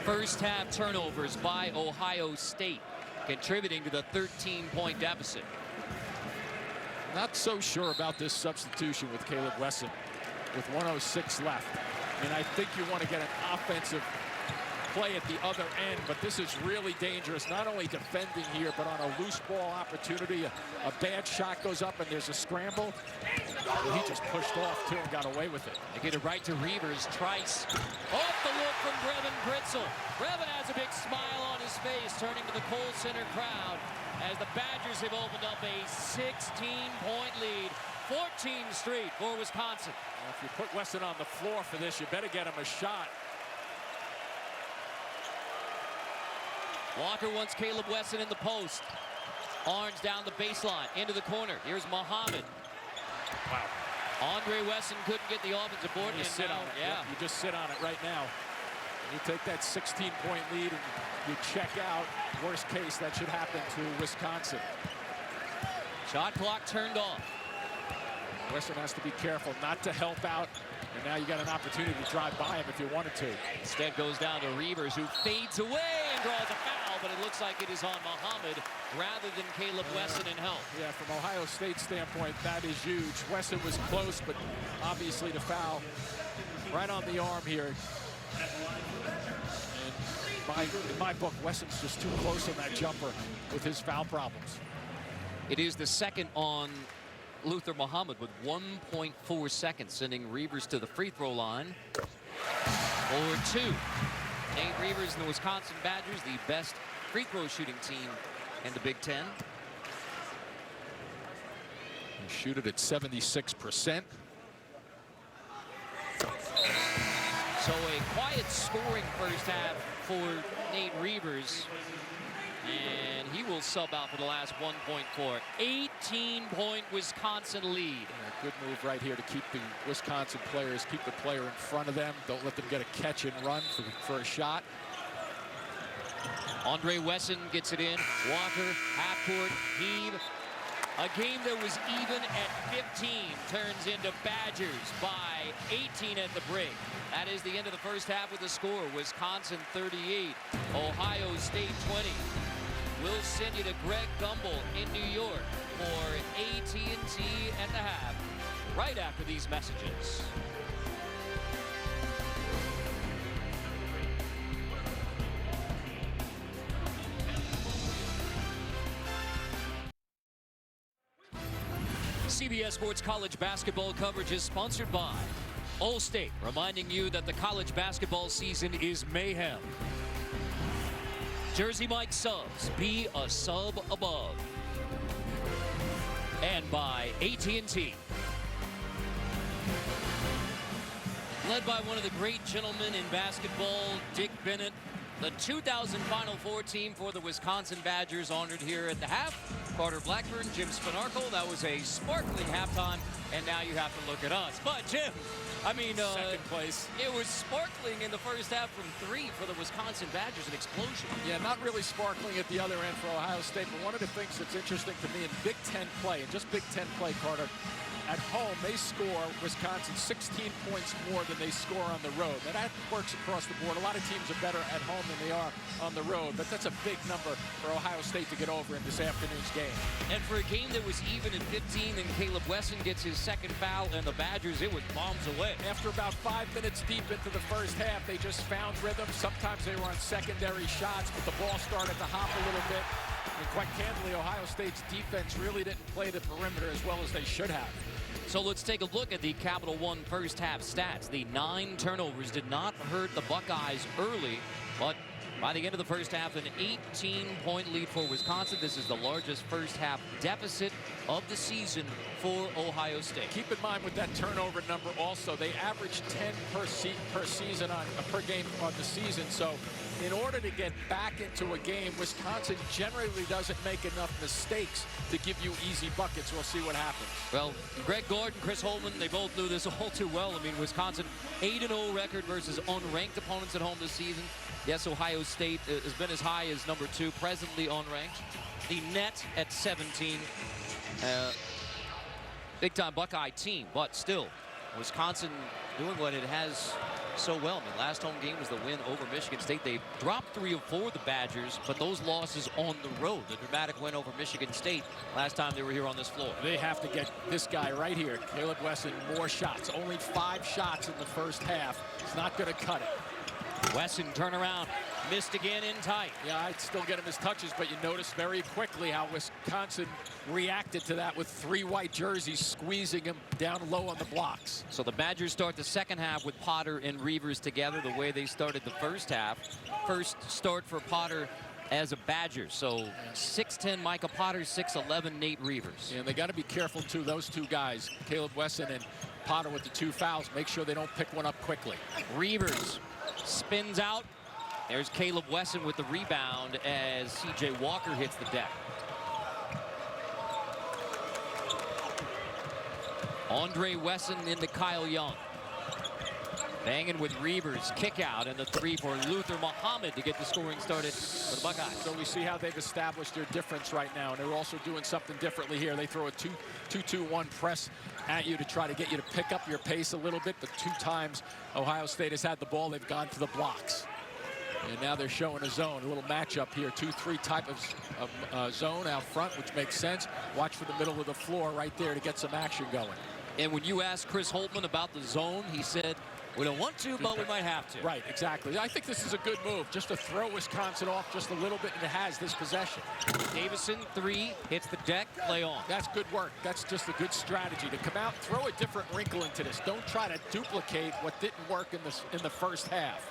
first half turnovers by Ohio State, contributing to the 13-point deficit. Not so sure about this substitution with Kaleb Wesson. with 1:06 left. And I think you want to get an offensive play at the other end, but this is really dangerous, not only defending here, but on a loose ball opportunity. A bad shot goes up and there's a scramble. Well, he just pushed off too and got away with it. They get it right to Reavers. Trice off the look from Brevin Britzel. Brevin has a big smile on his face, turning to the Kohl Center crowd as the Badgers have opened up a 16-point lead. 14th straight for Wisconsin. Well, if you put Wesson on the floor for this, you better get him a shot. Walker wants Kaleb Wesson in the post. Orange down the baseline, into the corner. Here's Muhammad. Wow. Andre Wesson couldn't get the offensive board. You sit on it. Yeah. You just sit on it right now. You take that 16-point lead and you check out. Worst case, that should happen to Wisconsin. Shot clock turned off. Wesson has to be careful not to help out. And now you got an opportunity to drive by him if you wanted to. Instead goes down to Reavers, who fades away and draws a foul, but it looks like it is on Muhammad rather than Kaleb Wesson in help. Yeah, from Ohio State standpoint, that is huge. Wesson was close, but obviously the foul right on the arm here. And in my book, Wesson's just too close on that jumper with his foul problems. It is the second on Luther Muhammad with 1.4 seconds, sending Reavers to the free throw line for two. Nate Reavers and the Wisconsin Badgers, the best free throw shooting team in the Big Ten. They shoot it at 76%. So a quiet scoring first half for Nate Reavers. And he will sub out for the last 1.4. 18-point Wisconsin lead. Yeah, good move right here to keep the Wisconsin players, keep the player in front of them. Don't let them get a catch and run for a shot. Andre Wesson gets it in. Walker, half-court, heave. A game that was even at 15 turns into Badgers by 18 at the break. That is the end of the first half with the score. Wisconsin 38, Ohio State 20. We'll send you to Greg Gumbel in New York for AT&T at the half, right after these messages. CBS Sports College basketball coverage is sponsored by Allstate, reminding you that the college basketball season is mayhem. Jersey Mike Subs, be a sub above. And by AT&T. Led by one of the great gentlemen in basketball, Dick Bennett, the 2000 Final Four team for the Wisconsin Badgers honored here at the half. Carter Blackburn, Jim Spinarkle. That was a sparkling halftime, and now you have to look at us. But Jim, I mean, second place. It was sparkling in the first half from three for the Wisconsin Badgers, an explosion. Yeah, not really sparkling at the other end for Ohio State, but one of the things that's interesting to me in Big Ten play, and just Big Ten play, Carter, at home, they score, Wisconsin, 16 points more than they score on the road. Now, that works across the board. A lot of teams are better at home than they are on the road, but that's a big number for Ohio State to get over in this afternoon's game. And for a game that was even at 15, and Kaleb Wesson gets his second foul, and the Badgers, it was bombs away. After about 5 minutes deep into the first half, they just found rhythm. Sometimes they were on secondary shots, but the ball started to hop a little bit. And quite candidly, Ohio State's defense really didn't play the perimeter as well as they should have. So let's take a look at the Capital One first half stats. The 9 turnovers did not hurt the Buckeyes early, but by the end of the first half, an 18-point lead for Wisconsin. This is the largest first half deficit of the season for Ohio State. Keep in mind with that turnover number also, they average 10 per game on the season. So in order to get back into a game, Wisconsin generally doesn't make enough mistakes to give you easy buckets. We'll see what happens. Well, Greg Gordon, Chris Holman, they both knew this all too well. I mean, Wisconsin 8-0 record versus unranked opponents at home this season. Yes, Ohio State has been as high as number 2, presently unranked. The net at 17. Big-time Buckeye team, but still Wisconsin doing what it has so well. I mean, last home game was the win over Michigan State. They dropped 3 of 4, the Badgers, but those losses on the road. The dramatic win over Michigan State last time they were here on this floor. They have to get this guy right here, Kaleb Wesson, more shots. Only 5 shots in the first half. It's not going to cut it. Wesson turnaround, missed again in tight. Yeah, I'd still get him his touches, but you notice very quickly how Wisconsin reacted to that with 3 white jerseys squeezing him down low on the blocks. So the Badgers start the second half with Potter and Reavers together the way they started the first half. First start for Potter as a Badger. So 6'10" Micah Potter, 6'11" Nate Reavers. And they got to be careful too, those 2 guys, Kaleb Wesson and Potter with the 2 fouls. Make sure they don't pick one up quickly. Reavers spins out. There's Kaleb Wesson with the rebound as C.J. Walker hits the deck. Andre Wesson into Kyle Young. Banging with Reavers, kick out, and the 3 for Luther Muhammad to get the scoring started for the Buckeyes. So we see how they've established their difference right now, and they're also doing something differently here. They throw a 2-2-1 press at you to try to get you to pick up your pace a little bit, but 2 times Ohio State has had the ball, they've gone to the blocks. And now they're showing a zone, a little matchup here, 2-3 type of zone out front, which makes sense. Watch for the middle of the floor right there to get some action going. And when you asked Chris Holtman about the zone, he said, we don't want to, but we might have to. Right, exactly. I think this is a good move, just to throw Wisconsin off just a little bit, and it has this possession. Davison, 3, hits the deck, play on. That's good work. That's just a good strategy to come out, throw a different wrinkle into this. Don't try to duplicate what didn't work in the first half.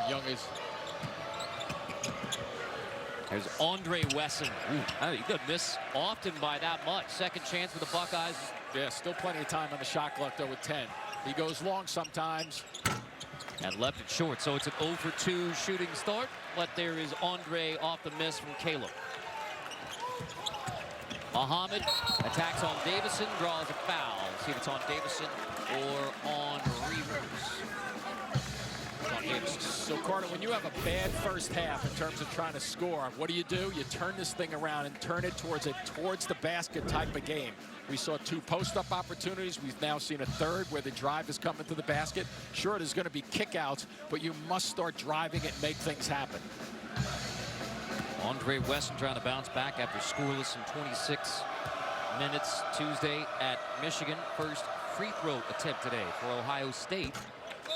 Young is. There's Andre Wesson. He doesn't miss often by that much. Second chance for the Buckeyes. Yeah, still plenty of time on the shot clock, though, with 10. He goes long sometimes. And left it short, so it's an 0 for 2 shooting start. But there is Andre off the miss from Kaleb. Muhammad attacks on Davison, draws a foul. See if it's on Davison or on Reavers. So, Carter, when you have a bad first half in terms of trying to score, what do? You turn this thing around and turn it towards the basket type of game. We saw 2 post-up opportunities. We've now seen a 3rd where the drive is coming to the basket. Sure, there's going to be kickouts, but you must start driving it and make things happen. Andre Wesson trying to bounce back after scoreless in 26 minutes Tuesday at Michigan. First free throw attempt today for Ohio State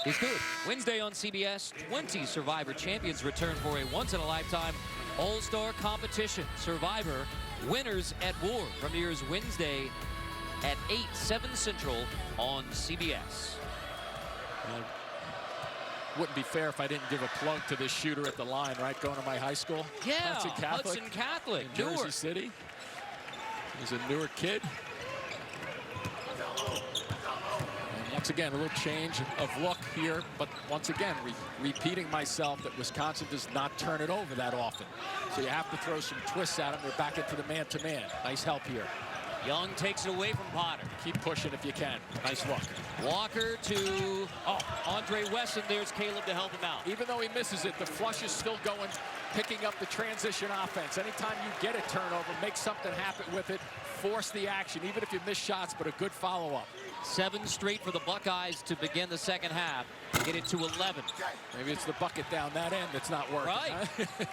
is good. Wednesday on CBS, 20 Survivor champions return for a once-in-a-lifetime all-star competition. Survivor Winners at War premieres Wednesday at 8, 7 Central on CBS. Wouldn't be fair if I didn't give a plug to this shooter at the line, right? Going to my high school. Yeah, Hudson Catholic in Jersey City. He's a Newark kid. And once again, a little change of look here, but once again, repeating myself that Wisconsin does not turn it over that often. So you have to throw some twists at him. They're back into the man-to-man. Nice help here. Young takes it away from Potter. Keep pushing if you can. Nice look. Walker to Andre Wesson. There's Kaleb to help him out. Even though he misses it, the flush is still going, picking up the transition offense. Anytime you get a turnover, make something happen with it. Force the action, even if you miss shots, but a good follow-up. 7 straight for the Buckeyes to begin the second half. Get it to 11. Maybe it's the bucket down that end that's not working. Right. Huh?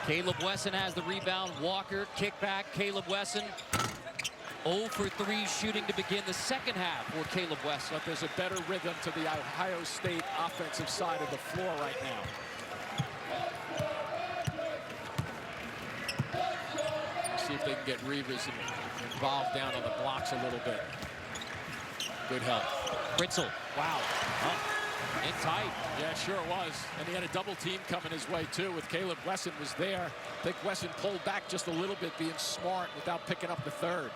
Kaleb Wesson has the rebound. Walker, kick back. Kaleb Wesson 0 for 3 shooting to begin the second half for Kaleb Wesson. But there's a better rhythm to the Ohio State offensive side of the floor right now. See if they can get Reavers involved down on the blocks a little bit. Good help. Fritzl. Wow. In tight. Yeah, sure it was. And he had a double team coming his way, too, with Kaleb Wesson was there. I think Wesson pulled back just a little bit, being smart without picking up the 3rd.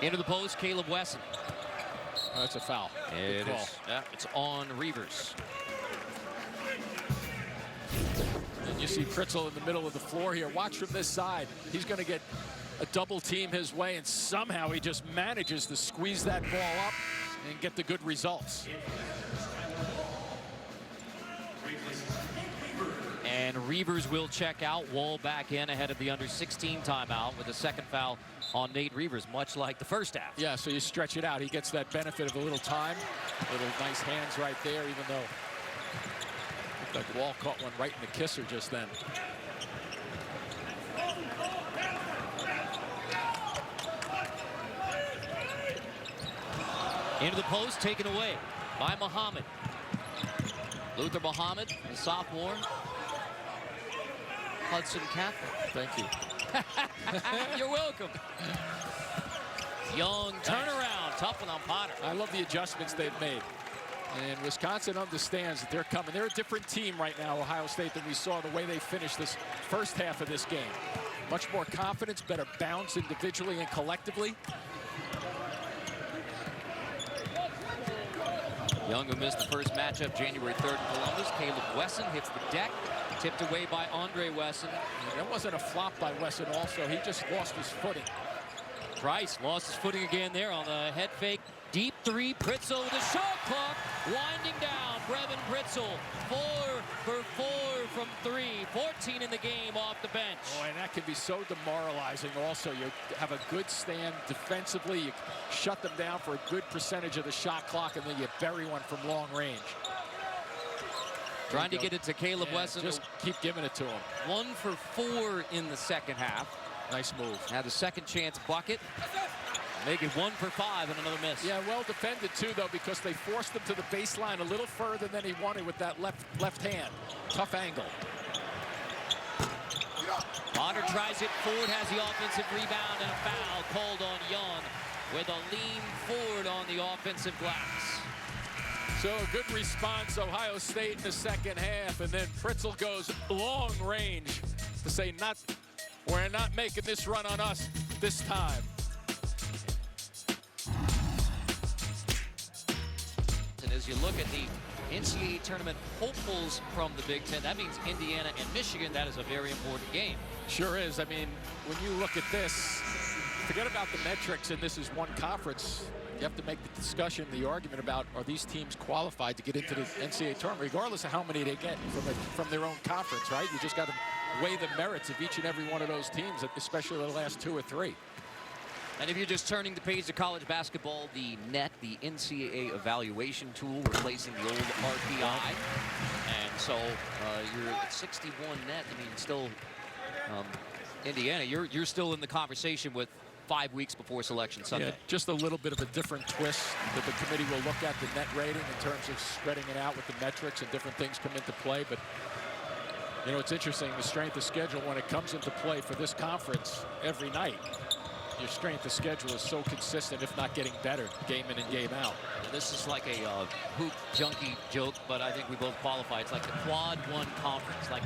Into the post, Kaleb Wesson. Oh, that's a foul. It is. Yeah, it's on Reavers. And you see Fritzl in the middle of the floor here. Watch from this side. He's going to get a double team his way, and somehow he just manages to squeeze that ball up and get the good results. And And Reavers will check out. Wall back in ahead of the under-16 timeout with a second foul on Nate Reavers, much like the first half. Yeah, so you stretch it out. He gets that benefit of a little time. Little nice hands right there, even though looked like Wall caught one right in the kisser just then. Into the post, taken away by Muhammad. Luther Muhammad, the sophomore. Hudson Catholic. Thank you. You're welcome. Young turnaround, tough one on Potter. I love the adjustments they've made. And Wisconsin understands that they're coming. They're a different team right now, Ohio State, than we saw the way they finished this first half of this game. Much more confidence, better bounce individually and collectively. Young, who missed the first matchup January 3rd in Columbus. Kaleb Wesson hits the deck, tipped away by Andre Wesson. That wasn't a flop by Wesson also. He just lost his footing. Price lost his footing again there on the head fake. Deep three, Pritzel with a shot clock, winding down. Brevin Pritzel, 4 for 4 from 3, 14 in the game off the bench. Oh, and that can be so demoralizing also. You have a good stand defensively, you shut them down for a good percentage of the shot clock, and then you bury one from long range. Trying to get it to Kaleb Wesson. Just keep giving it to him. 1 for 4 in the second half. Nice move. Had a second chance bucket. Make it 1 for 5 and another miss. Yeah, well defended too, though, because they forced him to the baseline a little further than he wanted with that left hand. Tough angle. Potter tries it. Ford has the offensive rebound and a foul called on Young with a lean forward on the offensive glass. So a good response, Ohio State in the second half, and then Pritzel goes long range to say, we're not making this run on us this time. And as you look at the NCAA tournament hopefuls from the Big Ten, that means Indiana and Michigan. That is a very important game. Sure is. I mean, when you look at this, forget about the metrics, and this is one conference. You have to make the discussion, the argument about, are these teams qualified to get into the NCAA tournament, regardless of how many they get from their own conference, right? You just got to weigh the merits of each and every one of those teams, especially the last 2 or 3. And if you're just turning the page to college basketball, the NET, the NCAA evaluation tool, replacing the old RPI. And so you're at 61 net. I mean, still, Indiana, you're still in the conversation with 5 weeks before Selection Sunday. Yeah, just a little bit of a different twist that the committee will look at the net rating in terms of spreading it out with the metrics, and different things come into play. But, you know, it's interesting, the strength of schedule, when it comes into play for this conference every night, your strength of schedule is so consistent, if not getting better, game in and game out. This is like a hoop junkie joke, but I think we both qualify. It's like the quad one conference. Like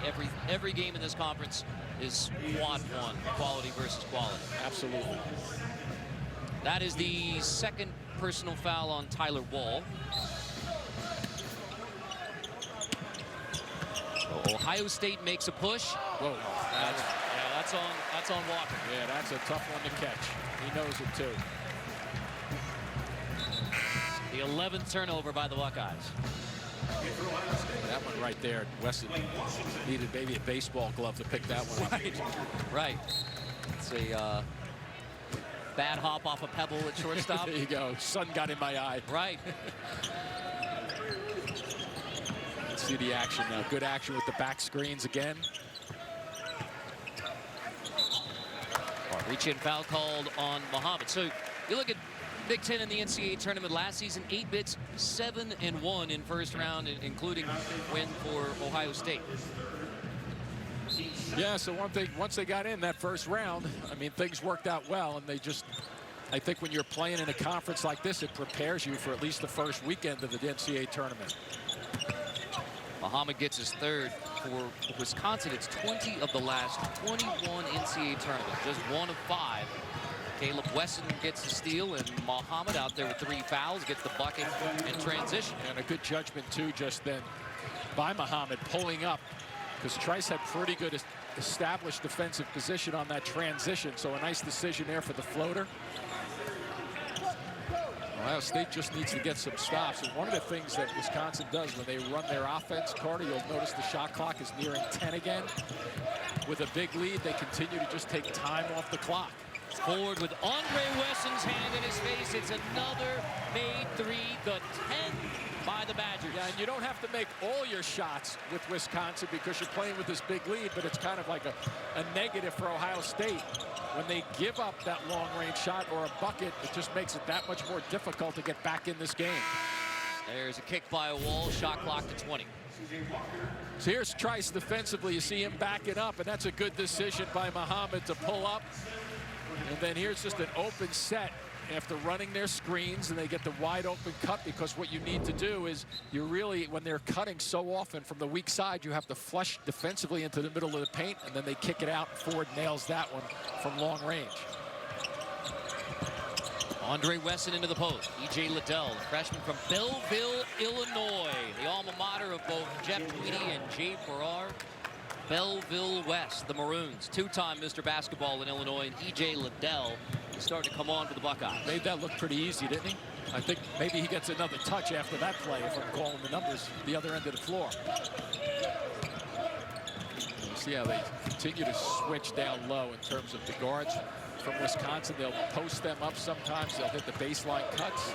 every game in this conference is quad one, quality versus quality. Absolutely. That is the second personal foul on Tyler Wall. So Ohio State makes a push. Whoa. That's on Walker. Yeah, that's a tough one to catch. He knows it too. The 11th turnover by the Buckeyes. That one right there, Wesson needed maybe a baseball glove to pick that one up. Right. It's a bad hop off a pebble at shortstop. There you go. Sun got in my eye. Right. Let's see the action now. Good action with the back screens again. Reach-in foul called on Muhammad. So you look at Big Ten in the NCAA tournament last season, 8 bits, 7-1 in first round, including win for Ohio State. Yeah, so one thing, once they got in that first round, I mean, things worked out well, and they just, I think when you're playing in a conference like this, it prepares you for at least the first weekend of the NCAA tournament. Muhammad gets his third. For Wisconsin, it's 20 of the last 21 NCAA tournaments, just 1 of 5. Kaleb Wesson gets the steal, and Muhammad out there with 3 fouls gets the bucket in transition. And a good judgment, too, just then by Muhammad pulling up, because Trice had pretty good established defensive position on that transition, so a nice decision there for the floater. Ohio State just needs to get some stops. And one of the things that Wisconsin does when they run their offense, Carter, you'll notice the shot clock is nearing 10 again. With a big lead, they continue to just take time off the clock. Forward with Andre Wesson's hand in his face. It's another made three, the 10th by the Badgers. Yeah, and you don't have to make all your shots with Wisconsin because you're playing with this big lead, but it's kind of like a negative for Ohio State. When they give up that long-range shot or a bucket, it just makes it that much more difficult to get back in this game. There's a kick by a wall, shot clock to 20. So here's Trice defensively. You see him backing up, and that's a good decision by Muhammad to pull up. And then here's just an open set after running their screens, and they get the wide open cut, because what you need to do is you really, when they're cutting so often from the weak side, you have to flush defensively into the middle of the paint, and then they kick it out, and Ford nails that one from long range. Andre Wesson into the post. E.J. Liddell, the freshman from Belleville, Illinois, the alma mater of both Jeff Tweedy and Jay Farrar. Belleville West, the Maroons, two-time Mr. Basketball in Illinois, and E.J. Liddell is starting to come on for the Buckeyes. Made that look pretty easy, didn't he? I think maybe he gets another touch after that play, if I'm calling the numbers the other end of the floor. You see how they continue to switch down low in terms of the guards from Wisconsin. They'll post them up sometimes. They'll hit the baseline cuts.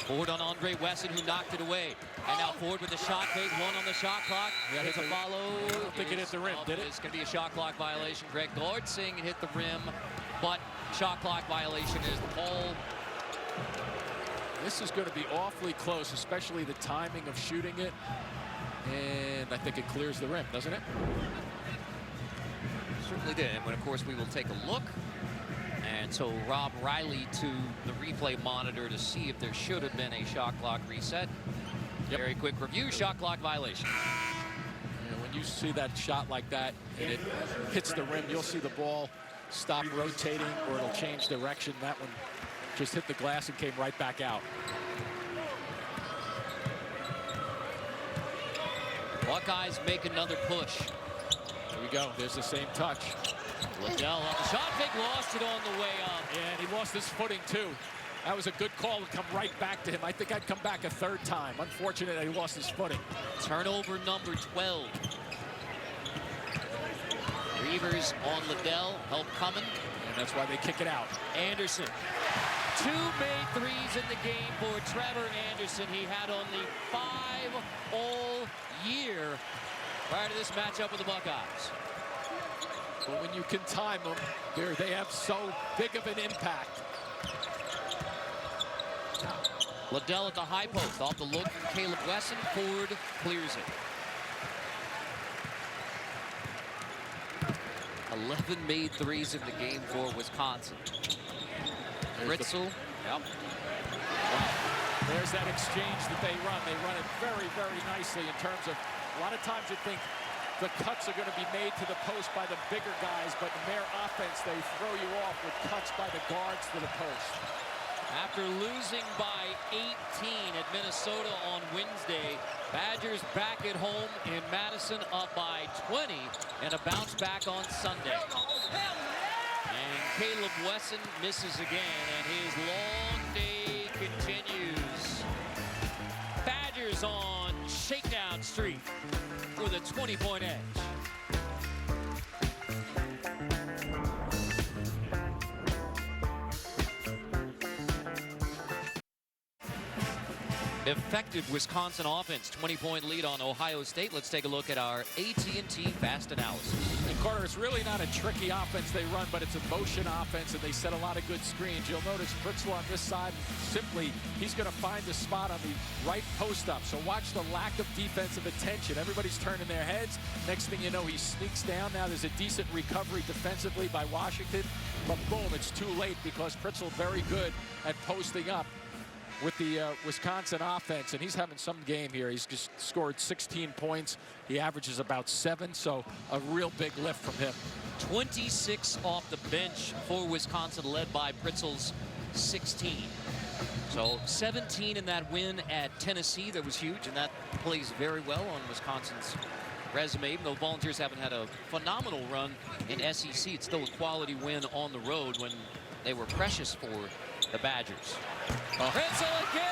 Forward on Andre Wesson, who knocked it away. And now Ford with the shot fake, one on the shot clock. It's a follow. I don't think it hit the rim, did it? It's going to be a shot clock violation. Greg Gord saying it hit the rim, but shot clock violation is the call. This is going to be awfully close, especially the timing of shooting it. And I think it clears the rim, doesn't it? Certainly did. And of course, we will take a look. And so Rob Riley to the replay monitor to see if there should have been a shot clock reset. Yep. Very quick review, shot clock violation. And when you see that shot like that and it hits the rim, you'll see the ball stop rotating, or it'll change direction. That one just hit the glass and came right back out. Buckeyes make another push. There we go. There's the same touch. Liddell on the shot fake, lost it on the way up. And he lost his footing too. That was a good call to come right back to him. I think I'd come back a third time. Unfortunate that he lost his footing. Turnover number 12. Reavers on Liddell, help coming. And that's why they kick it out. Anderson. Two made threes in the game for Trevor Anderson. He had only 5 all year prior to this matchup with the Buckeyes. But when you can time them, they have so big of an impact. Liddell at the high post, off the look from Kaleb Wesson. Ford clears it. 11 made threes in the game for Wisconsin. Ritzel. Yep. There's that exchange that they run. They run it very, very nicely in terms of, a lot of times you think the cuts are going to be made to the post by the bigger guys, but in their offense, they throw you off with cuts by the guards to the post. After losing by 18 at Minnesota on Wednesday, Badgers back at home in Madison, up by 20, and a bounce back on Sunday. And Kaleb Wesson misses again, and his long day continues. Badgers on Shakedown Street with a 20-point edge. Effective Wisconsin offense, 20-point lead on Ohio State. Let's take a look at our AT&T Fast Analysis. And Carter, it's really not a tricky offense they run, but it's a motion offense, and they set a lot of good screens. You'll notice Fritzl on this side, simply, he's going to find the spot on the right post up. So watch the lack of defensive attention. Everybody's turning their heads. Next thing you know, he sneaks down. Now there's a decent recovery defensively by Washington, but boom, it's too late because Fritzl very good at posting up with the Wisconsin offense, and he's having some game here. He's just scored 16 points. He averages about 7, so a real big lift from him. 26 off the bench for Wisconsin, led by Fritzl's 16. So 17 in that win at Tennessee. That was huge, and that plays very well on Wisconsin's resume. Even though Volunteers haven't had a phenomenal run in SEC, it's still a quality win on the road when they were precious for the Badgers. Oh. Pritzel again.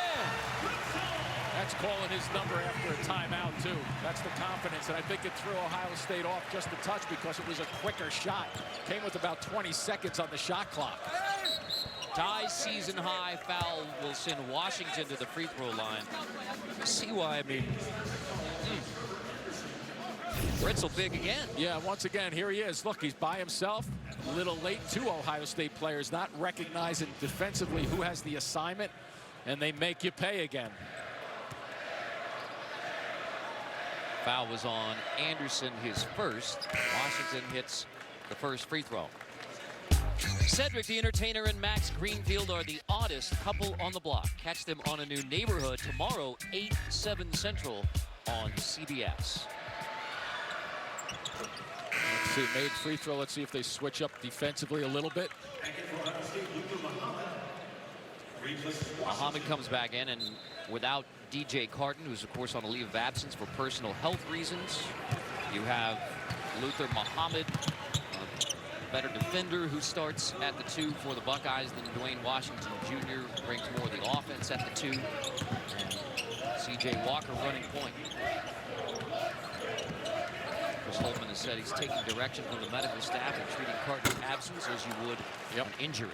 That's calling his number after a timeout, too. That's the confidence, and I think it threw Ohio State off just a touch because it was a quicker shot. Came with about 20 seconds on the shot clock. Tie season high foul will send Washington to the free throw line. See why, I mean. Pritzel big again. Yeah, once again, here he is. Look, he's by himself. A little late. 2 Ohio State players not recognizing defensively who has the assignment, and they make you pay again. Foul was on Anderson, his first. Washington hits the first free throw. Cedric the Entertainer and Max Greenfield are the oddest couple on the block. Catch them on A New Neighborhood tomorrow, 8/7 Central on CBS. Let's see, made free throw. Let's see if they switch up defensively a little bit. Muhammad comes back in, and without DJ Carton, who's of course on a leave of absence for personal health reasons, you have Luther Muhammad, a better defender who starts at the 2 for the Buckeyes than Dwayne Washington Jr. Brings more of the offense at the 2. And C.J. Walker running point. Chris Holtman has said he's taking direction from the medical staff and treating Carton's absence as you would an injury.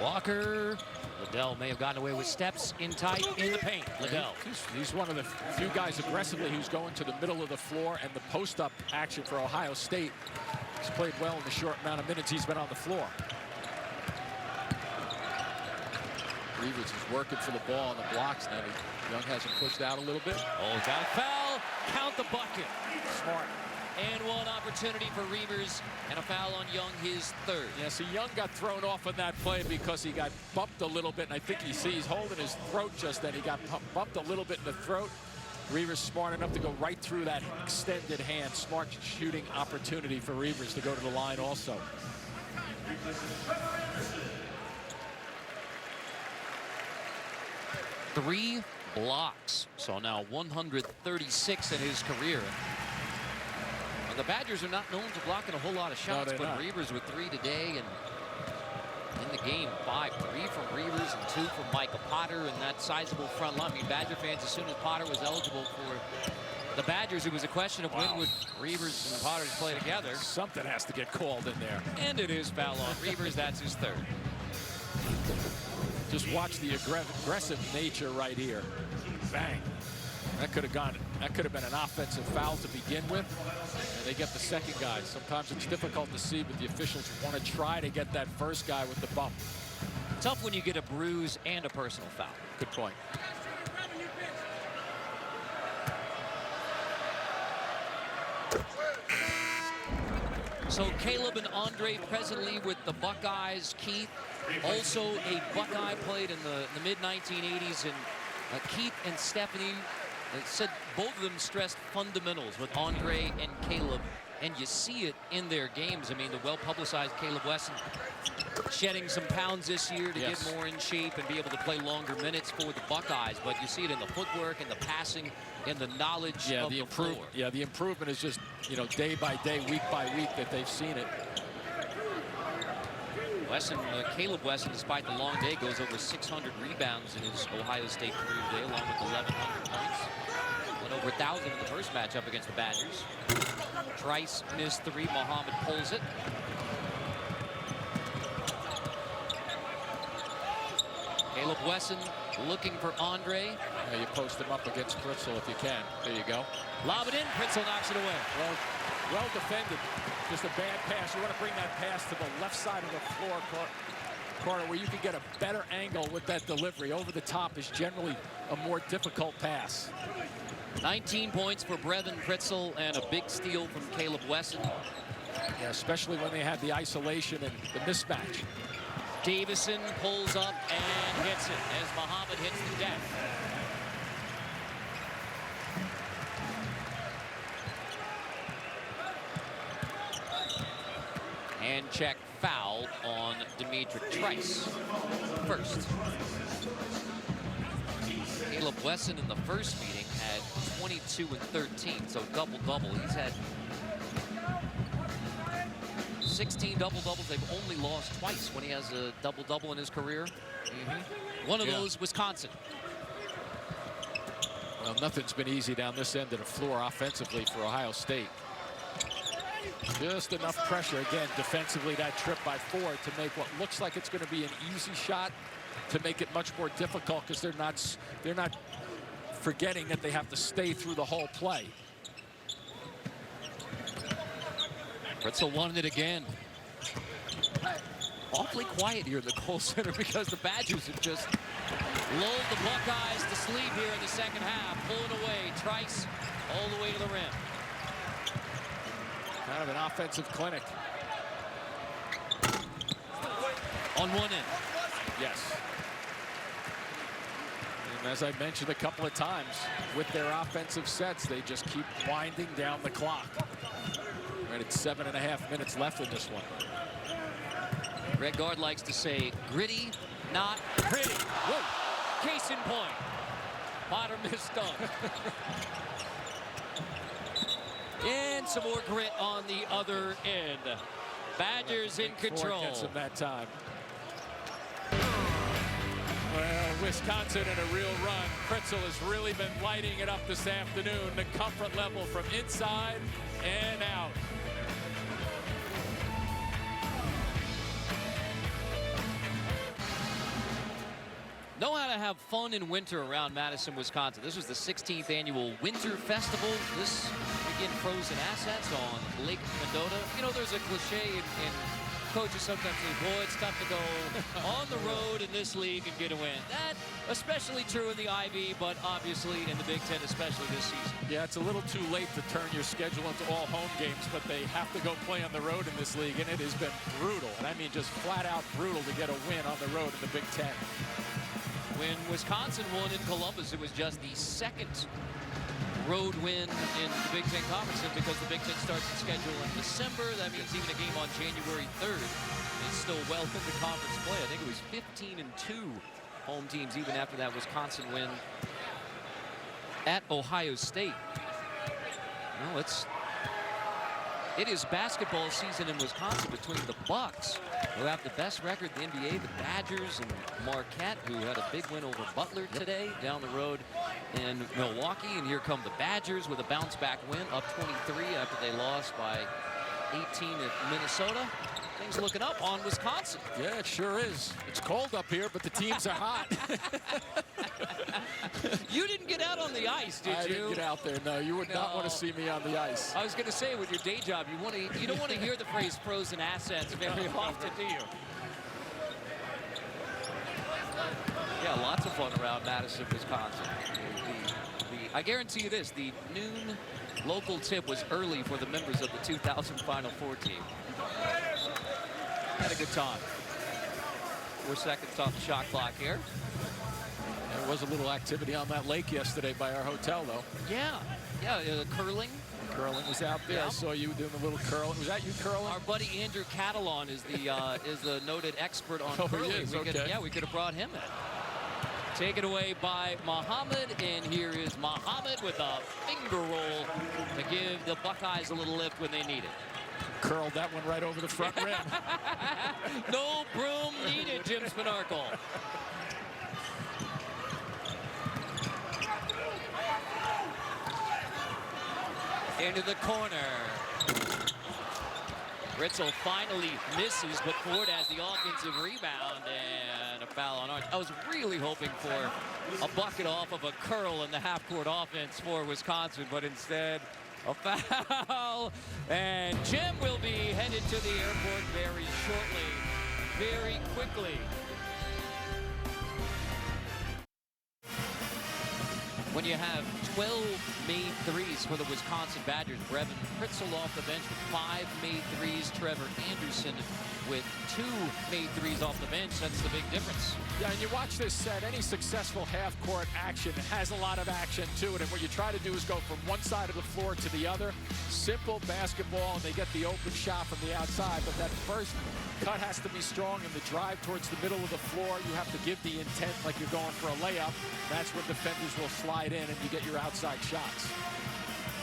Walker. Liddell may have gotten away with steps in tight in the paint. Liddell. He's one of the few guys aggressively who's going to the middle of the floor, and the post-up action for Ohio State. He's played well in the short amount of minutes he's been on the floor. Reeves is working for the ball on the blocks now. Young has him pushed out a little bit. Oh, got a foul. Count the bucket. Smart. And one opportunity for Reavers, and a foul on Young, his third. Yeah, so Young got thrown off on that play because he got bumped a little bit, and I think he's holding his throat just then. He got bumped a little bit in the throat. Reavers smart enough to go right through that extended hand. Smart shooting opportunity for Reavers to go to the line also. Three blocks. So now 136 in his career. And the Badgers are not known for blocking a whole lot of shots, but Reavers with 3 today, and in the game 5. 3 from Reavers and 2 from Micah Potter, and that sizable front line. I mean, Badger fans, as soon as Potter was eligible for the Badgers, it was a question of when would Reavers and Potter play together. Something has to get called in there. And it is foul on Reavers. That's his third. Just watch the aggressive nature right here. Bang. That could have been an offensive foul to begin with, and they get the second guy. Sometimes it's difficult to see, but the officials want to try to get that first guy with the bump. Tough when you get a bruise and a personal foul. Good point. So Kaleb and Andre presently with the Buckeyes. Keith, also a Buckeye, played in the mid-1980s, and Keith and Stephanie said both of them stressed fundamentals with Andre and Kaleb, and you see it in their games. I mean, the well-publicized Kaleb Wesson shedding some pounds this year to get more in shape and be able to play longer minutes for the Buckeyes, but you see it in the footwork and the passing and the knowledge of the floor. Yeah, the improvement is just, you know, day by day, week by week that they've seen it. Wesson, Kaleb Wesson, despite the long day, goes over 600 rebounds in his Ohio State career today, along with 1,100 points. Went over 1,000 in the first matchup against the Badgers. Trice missed 3. Muhammad pulls it. Kaleb Wesson looking for Andre. Yeah, you post him up against Pritzel if you can. There you go. Lob it in. Pritzel knocks it away. Well defended. Just a bad pass. You want to bring that pass to the left side of the floor corner where you can get a better angle with that delivery. Over the top is generally a more difficult pass. 19 points for Brevin Pritzel and a big steal from Kaleb Wesson. Yeah, especially when they had the isolation and the mismatch. Davison pulls up and hits it as Muhammad hits the deck. Hand check foul on Demetric Trice. First. Kaleb Wesson in the first meeting had 22 and 13, so double-double. He's had 16 double-doubles. They've only lost twice when he has a double-double in his career. One of those, Wisconsin. Well, nothing's been easy down this end of the floor offensively for Ohio State. Just enough pressure again defensively, that trip by Ford to make what looks like it's going to be an easy shot to make it much more difficult, because they're not forgetting that they have to stay through the whole play. Ritzel won it again. Awfully quiet here in the Kohl Center, because the Badgers have just lulled the Buckeyes to sleep here in the second half. Pulling away, Trice all the way to the rim. Kind of an offensive clinic. On one end. Yes. And as I mentioned a couple of times, with their offensive sets, they just keep winding down the clock. Right at 7.5 minutes left in this one. Red guard likes to say, gritty, not pretty. Whoa. Case in point. Potter missed dunk. And some more grit on the other end. Badgers in control. Gets him that time. Well, Wisconsin in a real run. Ritzel has really been lighting it up this afternoon. The comfort level from inside and out. Know how to have fun in winter around Madison, Wisconsin. This was the 16th annual Winter Festival. This weekend, frozen assets on Lake Mendota. You know, there's a cliche in coaches sometimes say, boy, it's tough to go on the road in this league and get a win. That especially true in the Ivy, but obviously in the Big Ten, especially this season. Yeah, it's a little too late to turn your schedule into all home games, but they have to go play on the road in this league, and it has been brutal. And I mean, just flat out brutal to get a win on the road in the Big Ten. When Wisconsin won in Columbus, it was just the second road win in the Big Ten Conference, and because the Big Ten starts its schedule in December, that means even a game on January 3rd is still well into conference play. I think it was 15-2 home teams even after that Wisconsin win at Ohio State. Well, it is basketball season in Wisconsin between the Bucks, who have the best record in the NBA, the Badgers, and Marquette, who had a big win over Butler today down the road in Milwaukee. And here come the Badgers with a bounce-back win, up 23 after they lost by 18 at Minnesota. Things looking up on Wisconsin. Yeah, it sure is. It's cold up here, but the teams are hot. You didn't get out on the ice, did you? I didn't get out there. No, you would not want to see me on the ice. I was going to say, with your day job, you don't want to hear the phrase frozen assets very often, do you? Yeah, lots of fun around Madison, Wisconsin. I guarantee you this, the noon local tip was early for the members of the 2000 Final Four team. Had a good time. 4 seconds off the shot clock here. There was a little activity on that lake yesterday by our hotel, though. Yeah, curling. Curling was out there. Yeah. I saw you doing a little curling. Was that you curling? Our buddy Andrew Catalon is the noted expert on curling. He is? Okay. We could have brought him in. Taken away by Muhammad, and here is Muhammad with a finger roll to give the Buckeyes a little lift when they need it. Curled that one right over the front rim. No broom needed, Jim Spinarkle. Into the corner. Ritzel finally misses, but Ford has the offensive rebound and a foul on Orange. I was really hoping for a bucket off of a curl in the half-court offense for Wisconsin, but instead a foul. And Jim will be headed to the airport very shortly, very quickly. When you have 12 made threes for the Wisconsin Badgers, Brevin Ritzel off the bench with 5 made threes. Trevor Anderson with 2 made threes off the bench. That's the big difference. Yeah, and you watch this set, any successful half-court action has a lot of action to it. And what you try to do is go from one side of the floor to the other. Simple basketball, and they get the open shot from the outside. But that first cut has to be strong, and the drive towards the middle of the floor, you have to give the intent like you're going for a layup. That's where defenders will slide in, and you get your outside shots.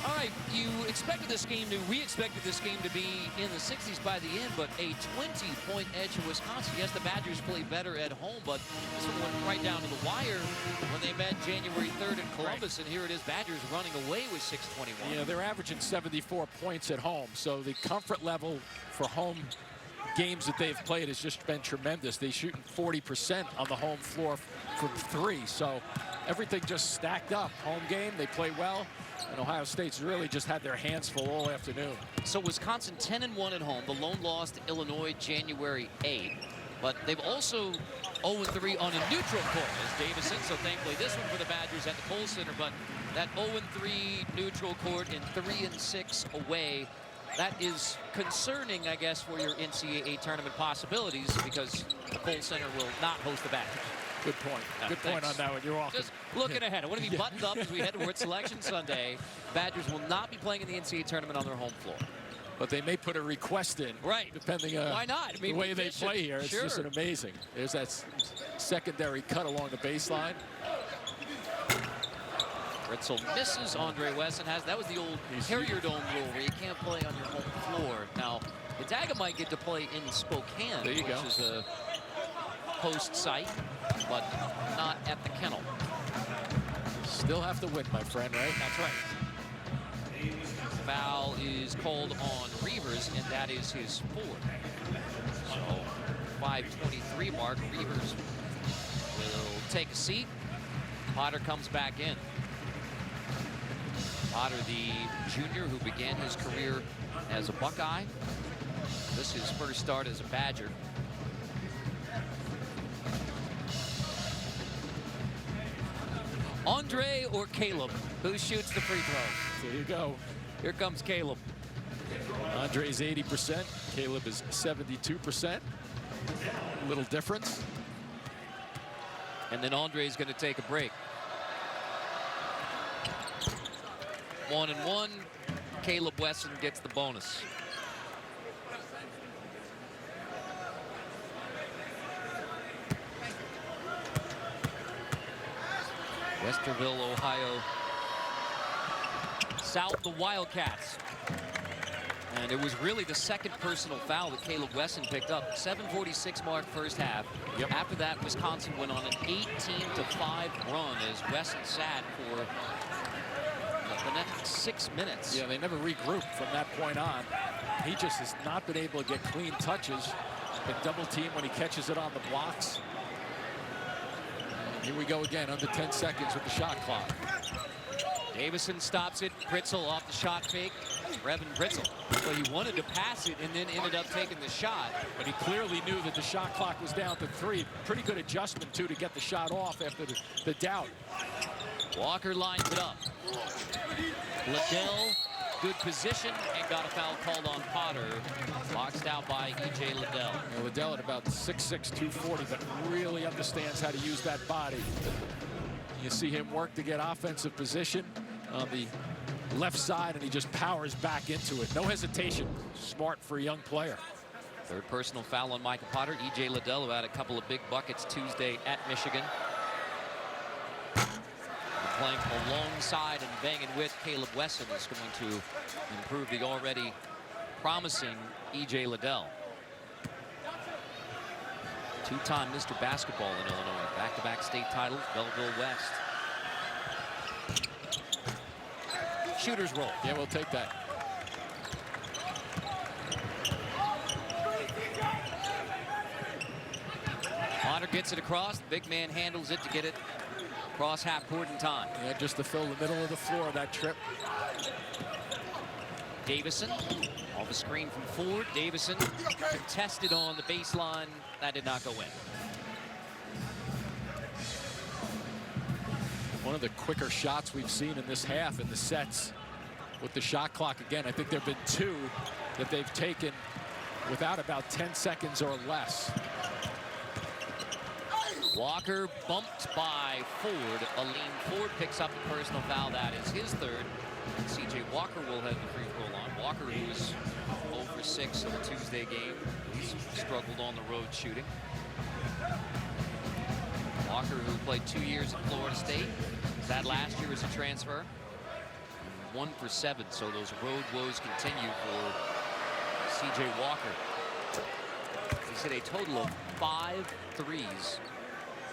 All right, we expected this game to be in the 60s by the end, but a 20-point edge to Wisconsin. Yes, the Badgers play better at home, but this one went right down to the wire when they met January 3rd in Columbus, and here it is, Badgers running away with 6:21. Yeah, they're averaging 74 points at home, so the comfort level for home games that they've played has just been tremendous. They're shooting 40% on the home floor from 3, so everything just stacked up. Home game, they play well, and Ohio State's really just had their hands full all afternoon. So Wisconsin 10-1 at home. The lone loss to Illinois January 8th. But they've also 0-3 on a neutral court as Davison. So thankfully this one for the Badgers at the Kohl Center. But that 0-3 neutral court and 3-6 away, that is concerning, I guess, for your NCAA tournament possibilities because the Kohl Center will not host the Badgers. Good point. Good point on that one. You're off. Just looking ahead. I want to be buttoned up as we head towards Selection Sunday. Badgers will not be playing in the NCAA tournament on their home floor. But they may put a request in. Right. Depending on why not? I mean, the way they play here. It's just an amazing. There's that secondary cut along the baseline. Ritzel misses. Andre Wesson has. That was the old Carrier Dome rule where you can't play on your home floor. Now, Gonzaga might get to play in Spokane, which is a host site, but not at the Kennel. Still have to win, my friend, right? That's right. Foul is called on Reavers, and that is his 4th. So, 5:23 mark. Reavers will take a seat. Potter comes back in. Potter, the junior who began his career as a Buckeye. This is his first start as a Badger. Andre or Kaleb, who shoots the free throw? There you go. Here comes Kaleb. Andre's 80%. Kaleb is 72%. A little difference. And then Andre's going to take a break. 1-1. Kaleb Wesson gets the bonus. Westerville, Ohio. South, the Wildcats. And it was really the second personal foul that Kaleb Wesson picked up. 7:46 mark first half. Yep. After that, Wisconsin went on an 18-5 run as Wesson sat for the next 6 minutes. Yeah, they never regrouped from that point on. He just has not been able to get clean touches. Been double teamed when he catches it on the blocks. Here we go again, under 10 seconds with the shot clock. Davison stops it. Britzel off the shot fake. Brevin Britzel. So he wanted to pass it and then ended up taking the shot. But he clearly knew that the shot clock was down to 3. Pretty good adjustment, too, to get the shot off after the doubt. Walker lines it up. Liddell, good position, and got a foul called on Potter. Boxed out by E.J. Liddell. Yeah, Liddell at about 6'6", 240, but really understands how to use that body. You see him work to get offensive position on the left side, and he just powers back into it. No hesitation. Smart for a young player. Third personal foul on Michael Potter. E.J. Liddell, who had a couple of big buckets Tuesday at Michigan. Playing alongside and banging with Kaleb Wesson is going to improve the already promising E.J. Liddell. Two-time Mr. Basketball in Illinois. Back-to-back state titles, Belleville West. Shooter's roll. Yeah, we'll take that. Potter gets it across. The big man handles it to get it across half court in time. Yeah, just to fill the middle of the floor that trip. Davison off a screen from Ford. Davison contested on the baseline. That did not go in. One of the quicker shots we've seen in this half in the sets with the shot clock again. I think there have been 2 that they've taken without about 10 seconds or less. Walker bumped by Ford. Aleem Ford picks up the personal foul. That is his 3rd. C.J. Walker will have the free throw line. Walker, who was 0 for 6 in the Tuesday game. He's struggled on the road shooting. Walker, who played 2 years at Florida State. That last year as a transfer. 1 for 7, so those road woes continue for C.J. Walker. He's hit a total of 5 threes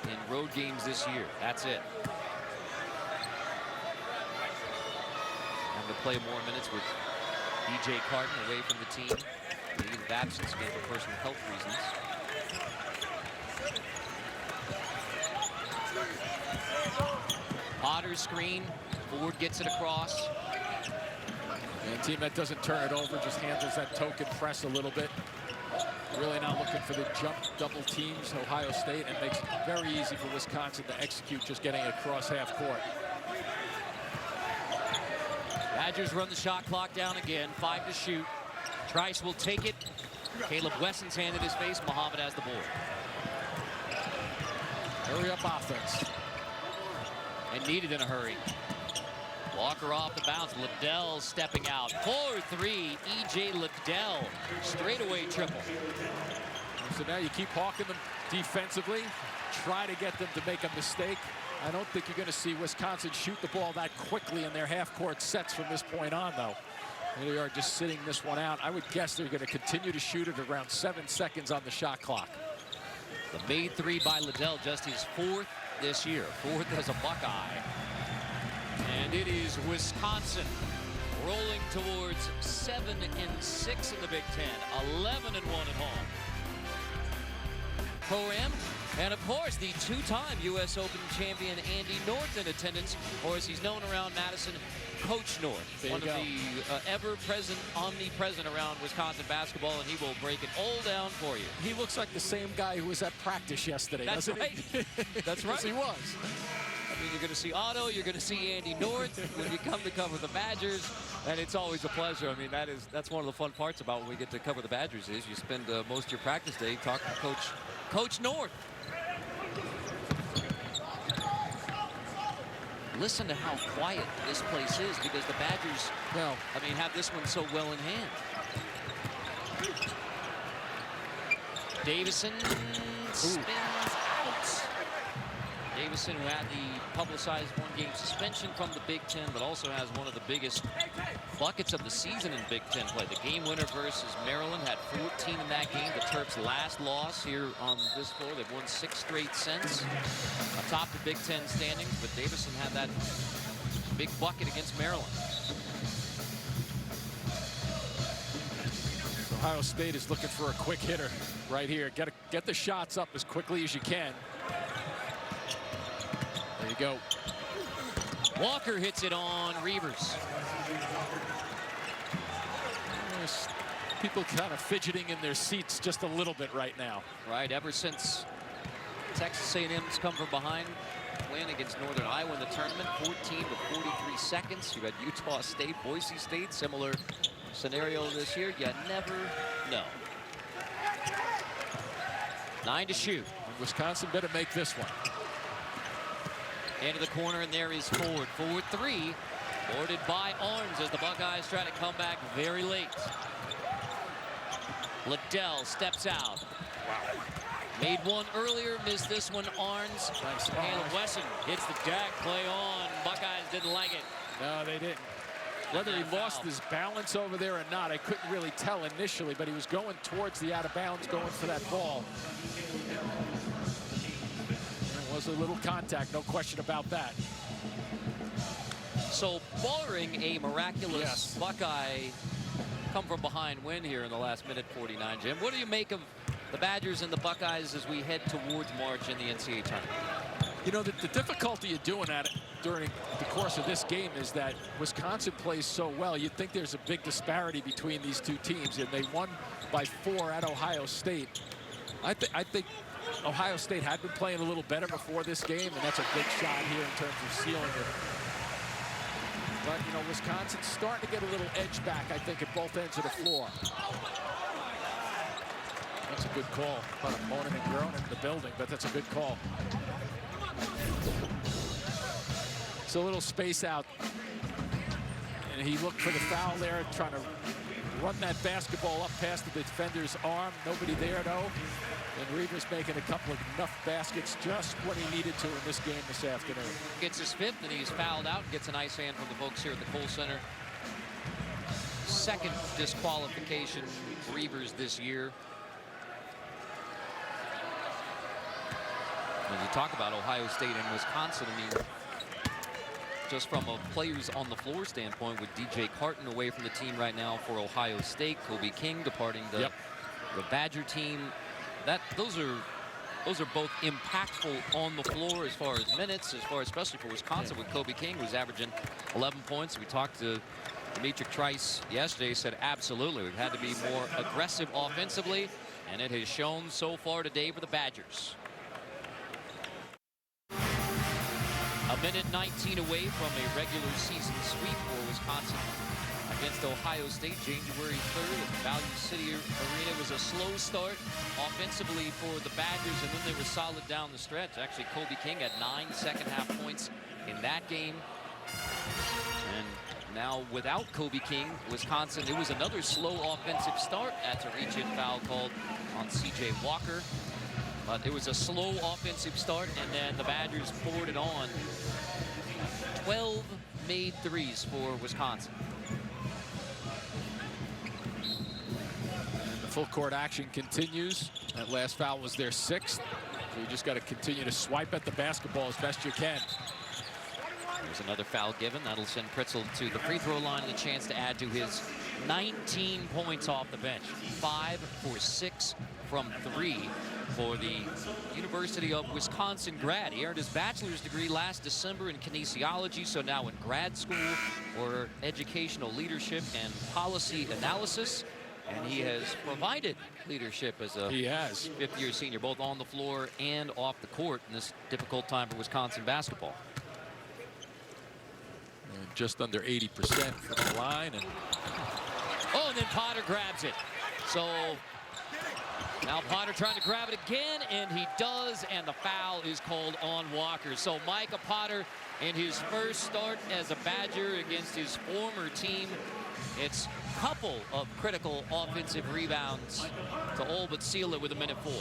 in road games this year. That's it. And to play more minutes with B.J. Carton away from the team. Leave of absence again for personal health reasons. Potter's screen. Ford gets it across. And a team that doesn't turn it over just handles that token press a little bit. Really not looking for the jump double teams, Ohio State, and makes it very easy for Wisconsin to execute just getting it across half court. Badgers run the shot clock down again. 5 to shoot. Trice will take it. Kaleb Wesson's hand in his face. Muhammad has the ball. Hurry up offense. And needed in a hurry. Walker off the bounce. Liddell stepping out. 4-3. E.J. Liddell. Straightaway triple. So now you keep hawking them defensively. Try to get them to make a mistake. I don't think you're going to see Wisconsin shoot the ball that quickly in their half-court sets from this point on, though. They are just sitting this one out. I would guess they're going to continue to shoot it around 7 seconds on the shot clock. The made 3 by Liddell, just his 4th this year. 4th as a Buckeye. And it is Wisconsin rolling towards 7-6 in the Big Ten, 11-1 at home. Pro-Am, and of course the 2-time U.S. Open champion Andy North in attendance, or as he's known around Madison, Coach North. One of the ever-present, omnipresent around Wisconsin basketball, and he will break it all down for you. He looks like the same guy who was at practice yesterday, doesn't he? That's right. He was. I mean, you're going to see Otto, you're going to see Andy North when you come to cover the Badgers, and it's always a pleasure. I mean, that's one of the fun parts about when we get to cover the Badgers is you spend most of your practice day talking to Coach North. Listen to how quiet this place is because the Badgers, I mean, have this one so well in hand. Davison spins out. Davison, who had the publicized 1-game suspension from the Big Ten, but also has one of the biggest buckets of the season in Big Ten play. The game winner versus Maryland had 14 in that game. The Terps' last loss here on this floor. They've won 6 straight since. Atop the Big Ten standings, but Davison had that big bucket against Maryland. Ohio State is looking for a quick hitter right here. Get the shots up as quickly as you can. There you go. Walker hits it on Reavers. There's people kind of fidgeting in their seats just a little bit right now. Right, ever since Texas A&M's come from behind win against Northern Iowa in the tournament, 14 to 43 seconds. You had Utah State, Boise State, similar scenario this year. You never know. 9 to shoot. And Wisconsin better make this one. Into the corner, and there is Ford. Ford 3, boarded by Arns as the Buckeyes try to come back very late. Liddell steps out. Wow. Made one earlier, missed this one. Arns. Nice. Kaleb Wesson hits the deck. Play on. Buckeyes didn't like it. No, they didn't. Whether he lost his balance over there or not, I couldn't really tell initially, but he was going towards the out of bounds, going for that ball. There was a little contact, no question about that. So barring a miraculous Buckeye come from behind win here in the last minute 49, Jim, what do you make of the Badgers and the Buckeyes as we head towards March in the NCAA tournament? You know, the difficulty of doing that during the course of this game is that Wisconsin plays so well. You'd think there's a big disparity between these two teams, and they won by 4 at Ohio State. I think Ohio State had been playing a little better before this game, and that's a big shot here in terms of sealing it. But, you know, Wisconsin's starting to get a little edge back, I think, at both ends of the floor. That's a good call. About a moaning and groaning in the building, but that's a good call. It's a little space out. And he looked for the foul there, trying to run that basketball up past the defender's arm. Nobody there, though. And Reavers making a couple of enough baskets just when he needed to in this game this afternoon. Gets his 5th, and he's fouled out. Gets a nice hand from the folks here at the Kohl Center. 2nd disqualification Reavers this year. When you talk about Ohio State and Wisconsin, I mean, just from a players on the floor standpoint, with DJ Carton away from the team right now for Ohio State, Kobe King departing the Badger team. Those are both impactful on the floor as far as minutes, especially for Wisconsin, with Kobe King, who's averaging 11 points. We talked to Dimitri Trice yesterday, said absolutely we've had to be more aggressive offensively, and it has shown so far today for the Badgers. A minute 19 away from a regular season sweep for Wisconsin against Ohio State, January 3rd at Value City Arena. It was a slow start offensively for the Badgers, and then they were solid down the stretch. Actually, Kobe King had 9 second-half points in that game. And now without Kobe King, Wisconsin, it was another slow offensive start after a reach-in foul called on C.J. Walker. But it was a slow offensive start, and then the Badgers poured it on. 12 made threes for Wisconsin. And the full court action continues. That last foul was their 6th. So you just got to continue to swipe at the basketball as best you can. There's another foul given. That'll send Pritzl to the free throw line and a chance to add to his 19 points off the bench. 5 for 6 from 3 for the University of Wisconsin grad. He earned his bachelor's degree last December in kinesiology, so now in grad school for educational leadership and policy analysis. And he has provided leadership as a 5th-year senior, both on the floor and off the court in this difficult time for Wisconsin basketball. And just under 80% from the line. And then Potter grabs it. So now Potter trying to grab it again, and he does, and the foul is called on Walker. So Micah Potter, in his first start as a Badger against his former team, it's a couple of critical offensive rebounds to all but seal it with a minute 4.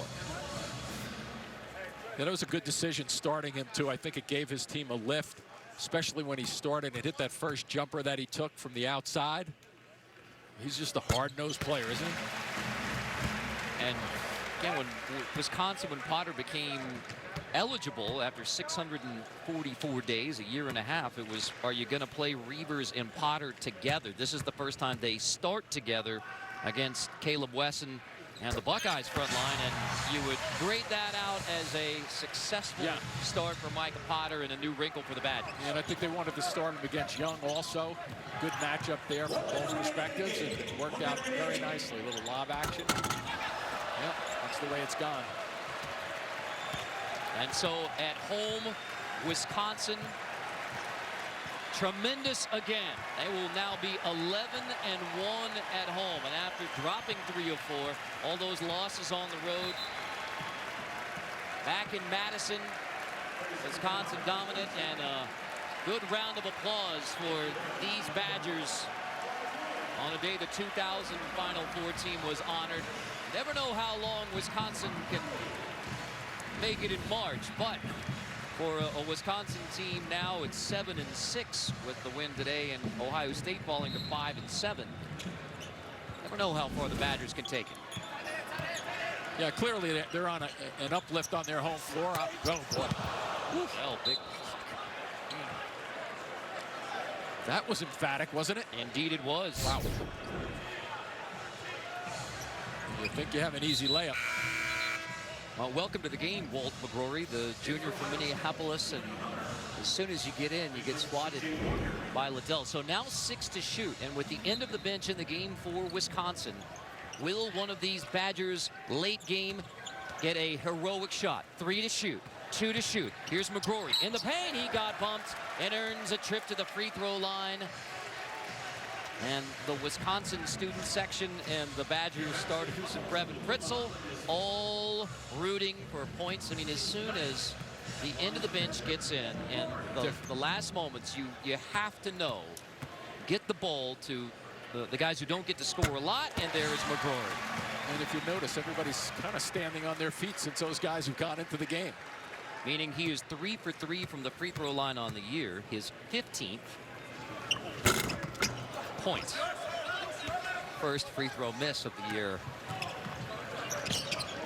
Yeah, that was a good decision starting him, too. I think it gave his team a lift, especially when he started and hit that first jumper that he took from the outside. He's just a hard-nosed player, isn't he? And again, when Wisconsin, when Potter became eligible after 644 days, a year and a half, it was, are you going to play Reavers and Potter together? This is the first time they start together against Kaleb Wesson and the Buckeyes front line, and you would grade that out as a successful start for Micah Potter and a new wrinkle for the Badgers. And I think they wanted to start him against Young also. Good matchup there from both perspectives, and it worked out very nicely. A little lob action. Yep, that's the way it's gone. And so at home, Wisconsin, tremendous again. They will now be 11-1 at home. And after dropping 3 of 4, all those losses on the road, back in Madison, Wisconsin dominant, and a good round of applause for these Badgers on a day the 2000 Final Four team was honored. Never know how long Wisconsin can make it in March, but for a Wisconsin team now, it's 7-6 with the win today, and Ohio State falling to 5-7. Never know how far the Badgers can take it. Yeah, clearly they're on an uplift on their home floor. Oh, boy. Well, big. That was emphatic, wasn't it? Indeed it was. Wow. You think you have an easy layup. Well, welcome to the game, Walt McGrory, the junior from Minneapolis, and as soon as you get in, you get swatted by Liddell. So now 6 to shoot, and with the end of the bench in the game for Wisconsin, will one of these Badgers late game get a heroic shot? 3 to shoot, 2 to shoot. Here's McGrory in the paint. He got bumped and earns a trip to the free throw line. And the Wisconsin student section and the Badgers starters and Brevin Pritzl all rooting for points. I mean, as soon as the end of the bench gets in and the last moments, you have to know, get the ball to the guys who don't get to score a lot, and there is McGrory. And if you notice, everybody's kind of standing on their feet since those guys have gone into the game. Meaning he is 3 for 3 from the free throw line on the year. His 15th point. First free throw miss of the year.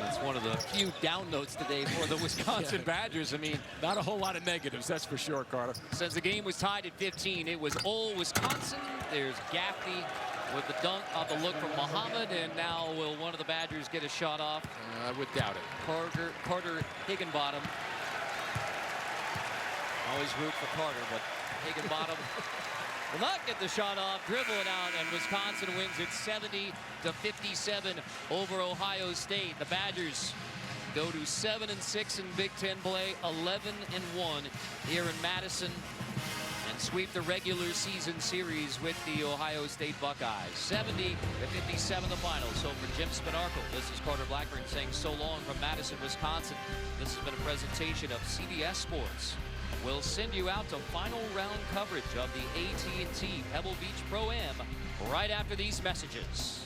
That's one of the few down notes today for the Wisconsin Badgers. I mean, not a whole lot of negatives, that's for sure, Carter. Since the game was tied at 15, it was all Wisconsin. There's Gaffney with the dunk on the look from Muhammad, and now will one of the Badgers get a shot off? I would doubt it. Carter Higginbottom. Always root for Carter, but Higginbottom will not get the shot off, dribble it out, and Wisconsin wins it 70-57 over Ohio State. The Badgers go to 7-6 in Big Ten play, 11-1 here in Madison, and sweep the regular season series with the Ohio State Buckeyes. 70-57 the final. So for Jim Spinarco, this is Carter Blackburn saying so long from Madison, Wisconsin. This has been a presentation of CBS Sports. We'll send you out to final round coverage of the AT&T Pebble Beach Pro-Am right after these messages.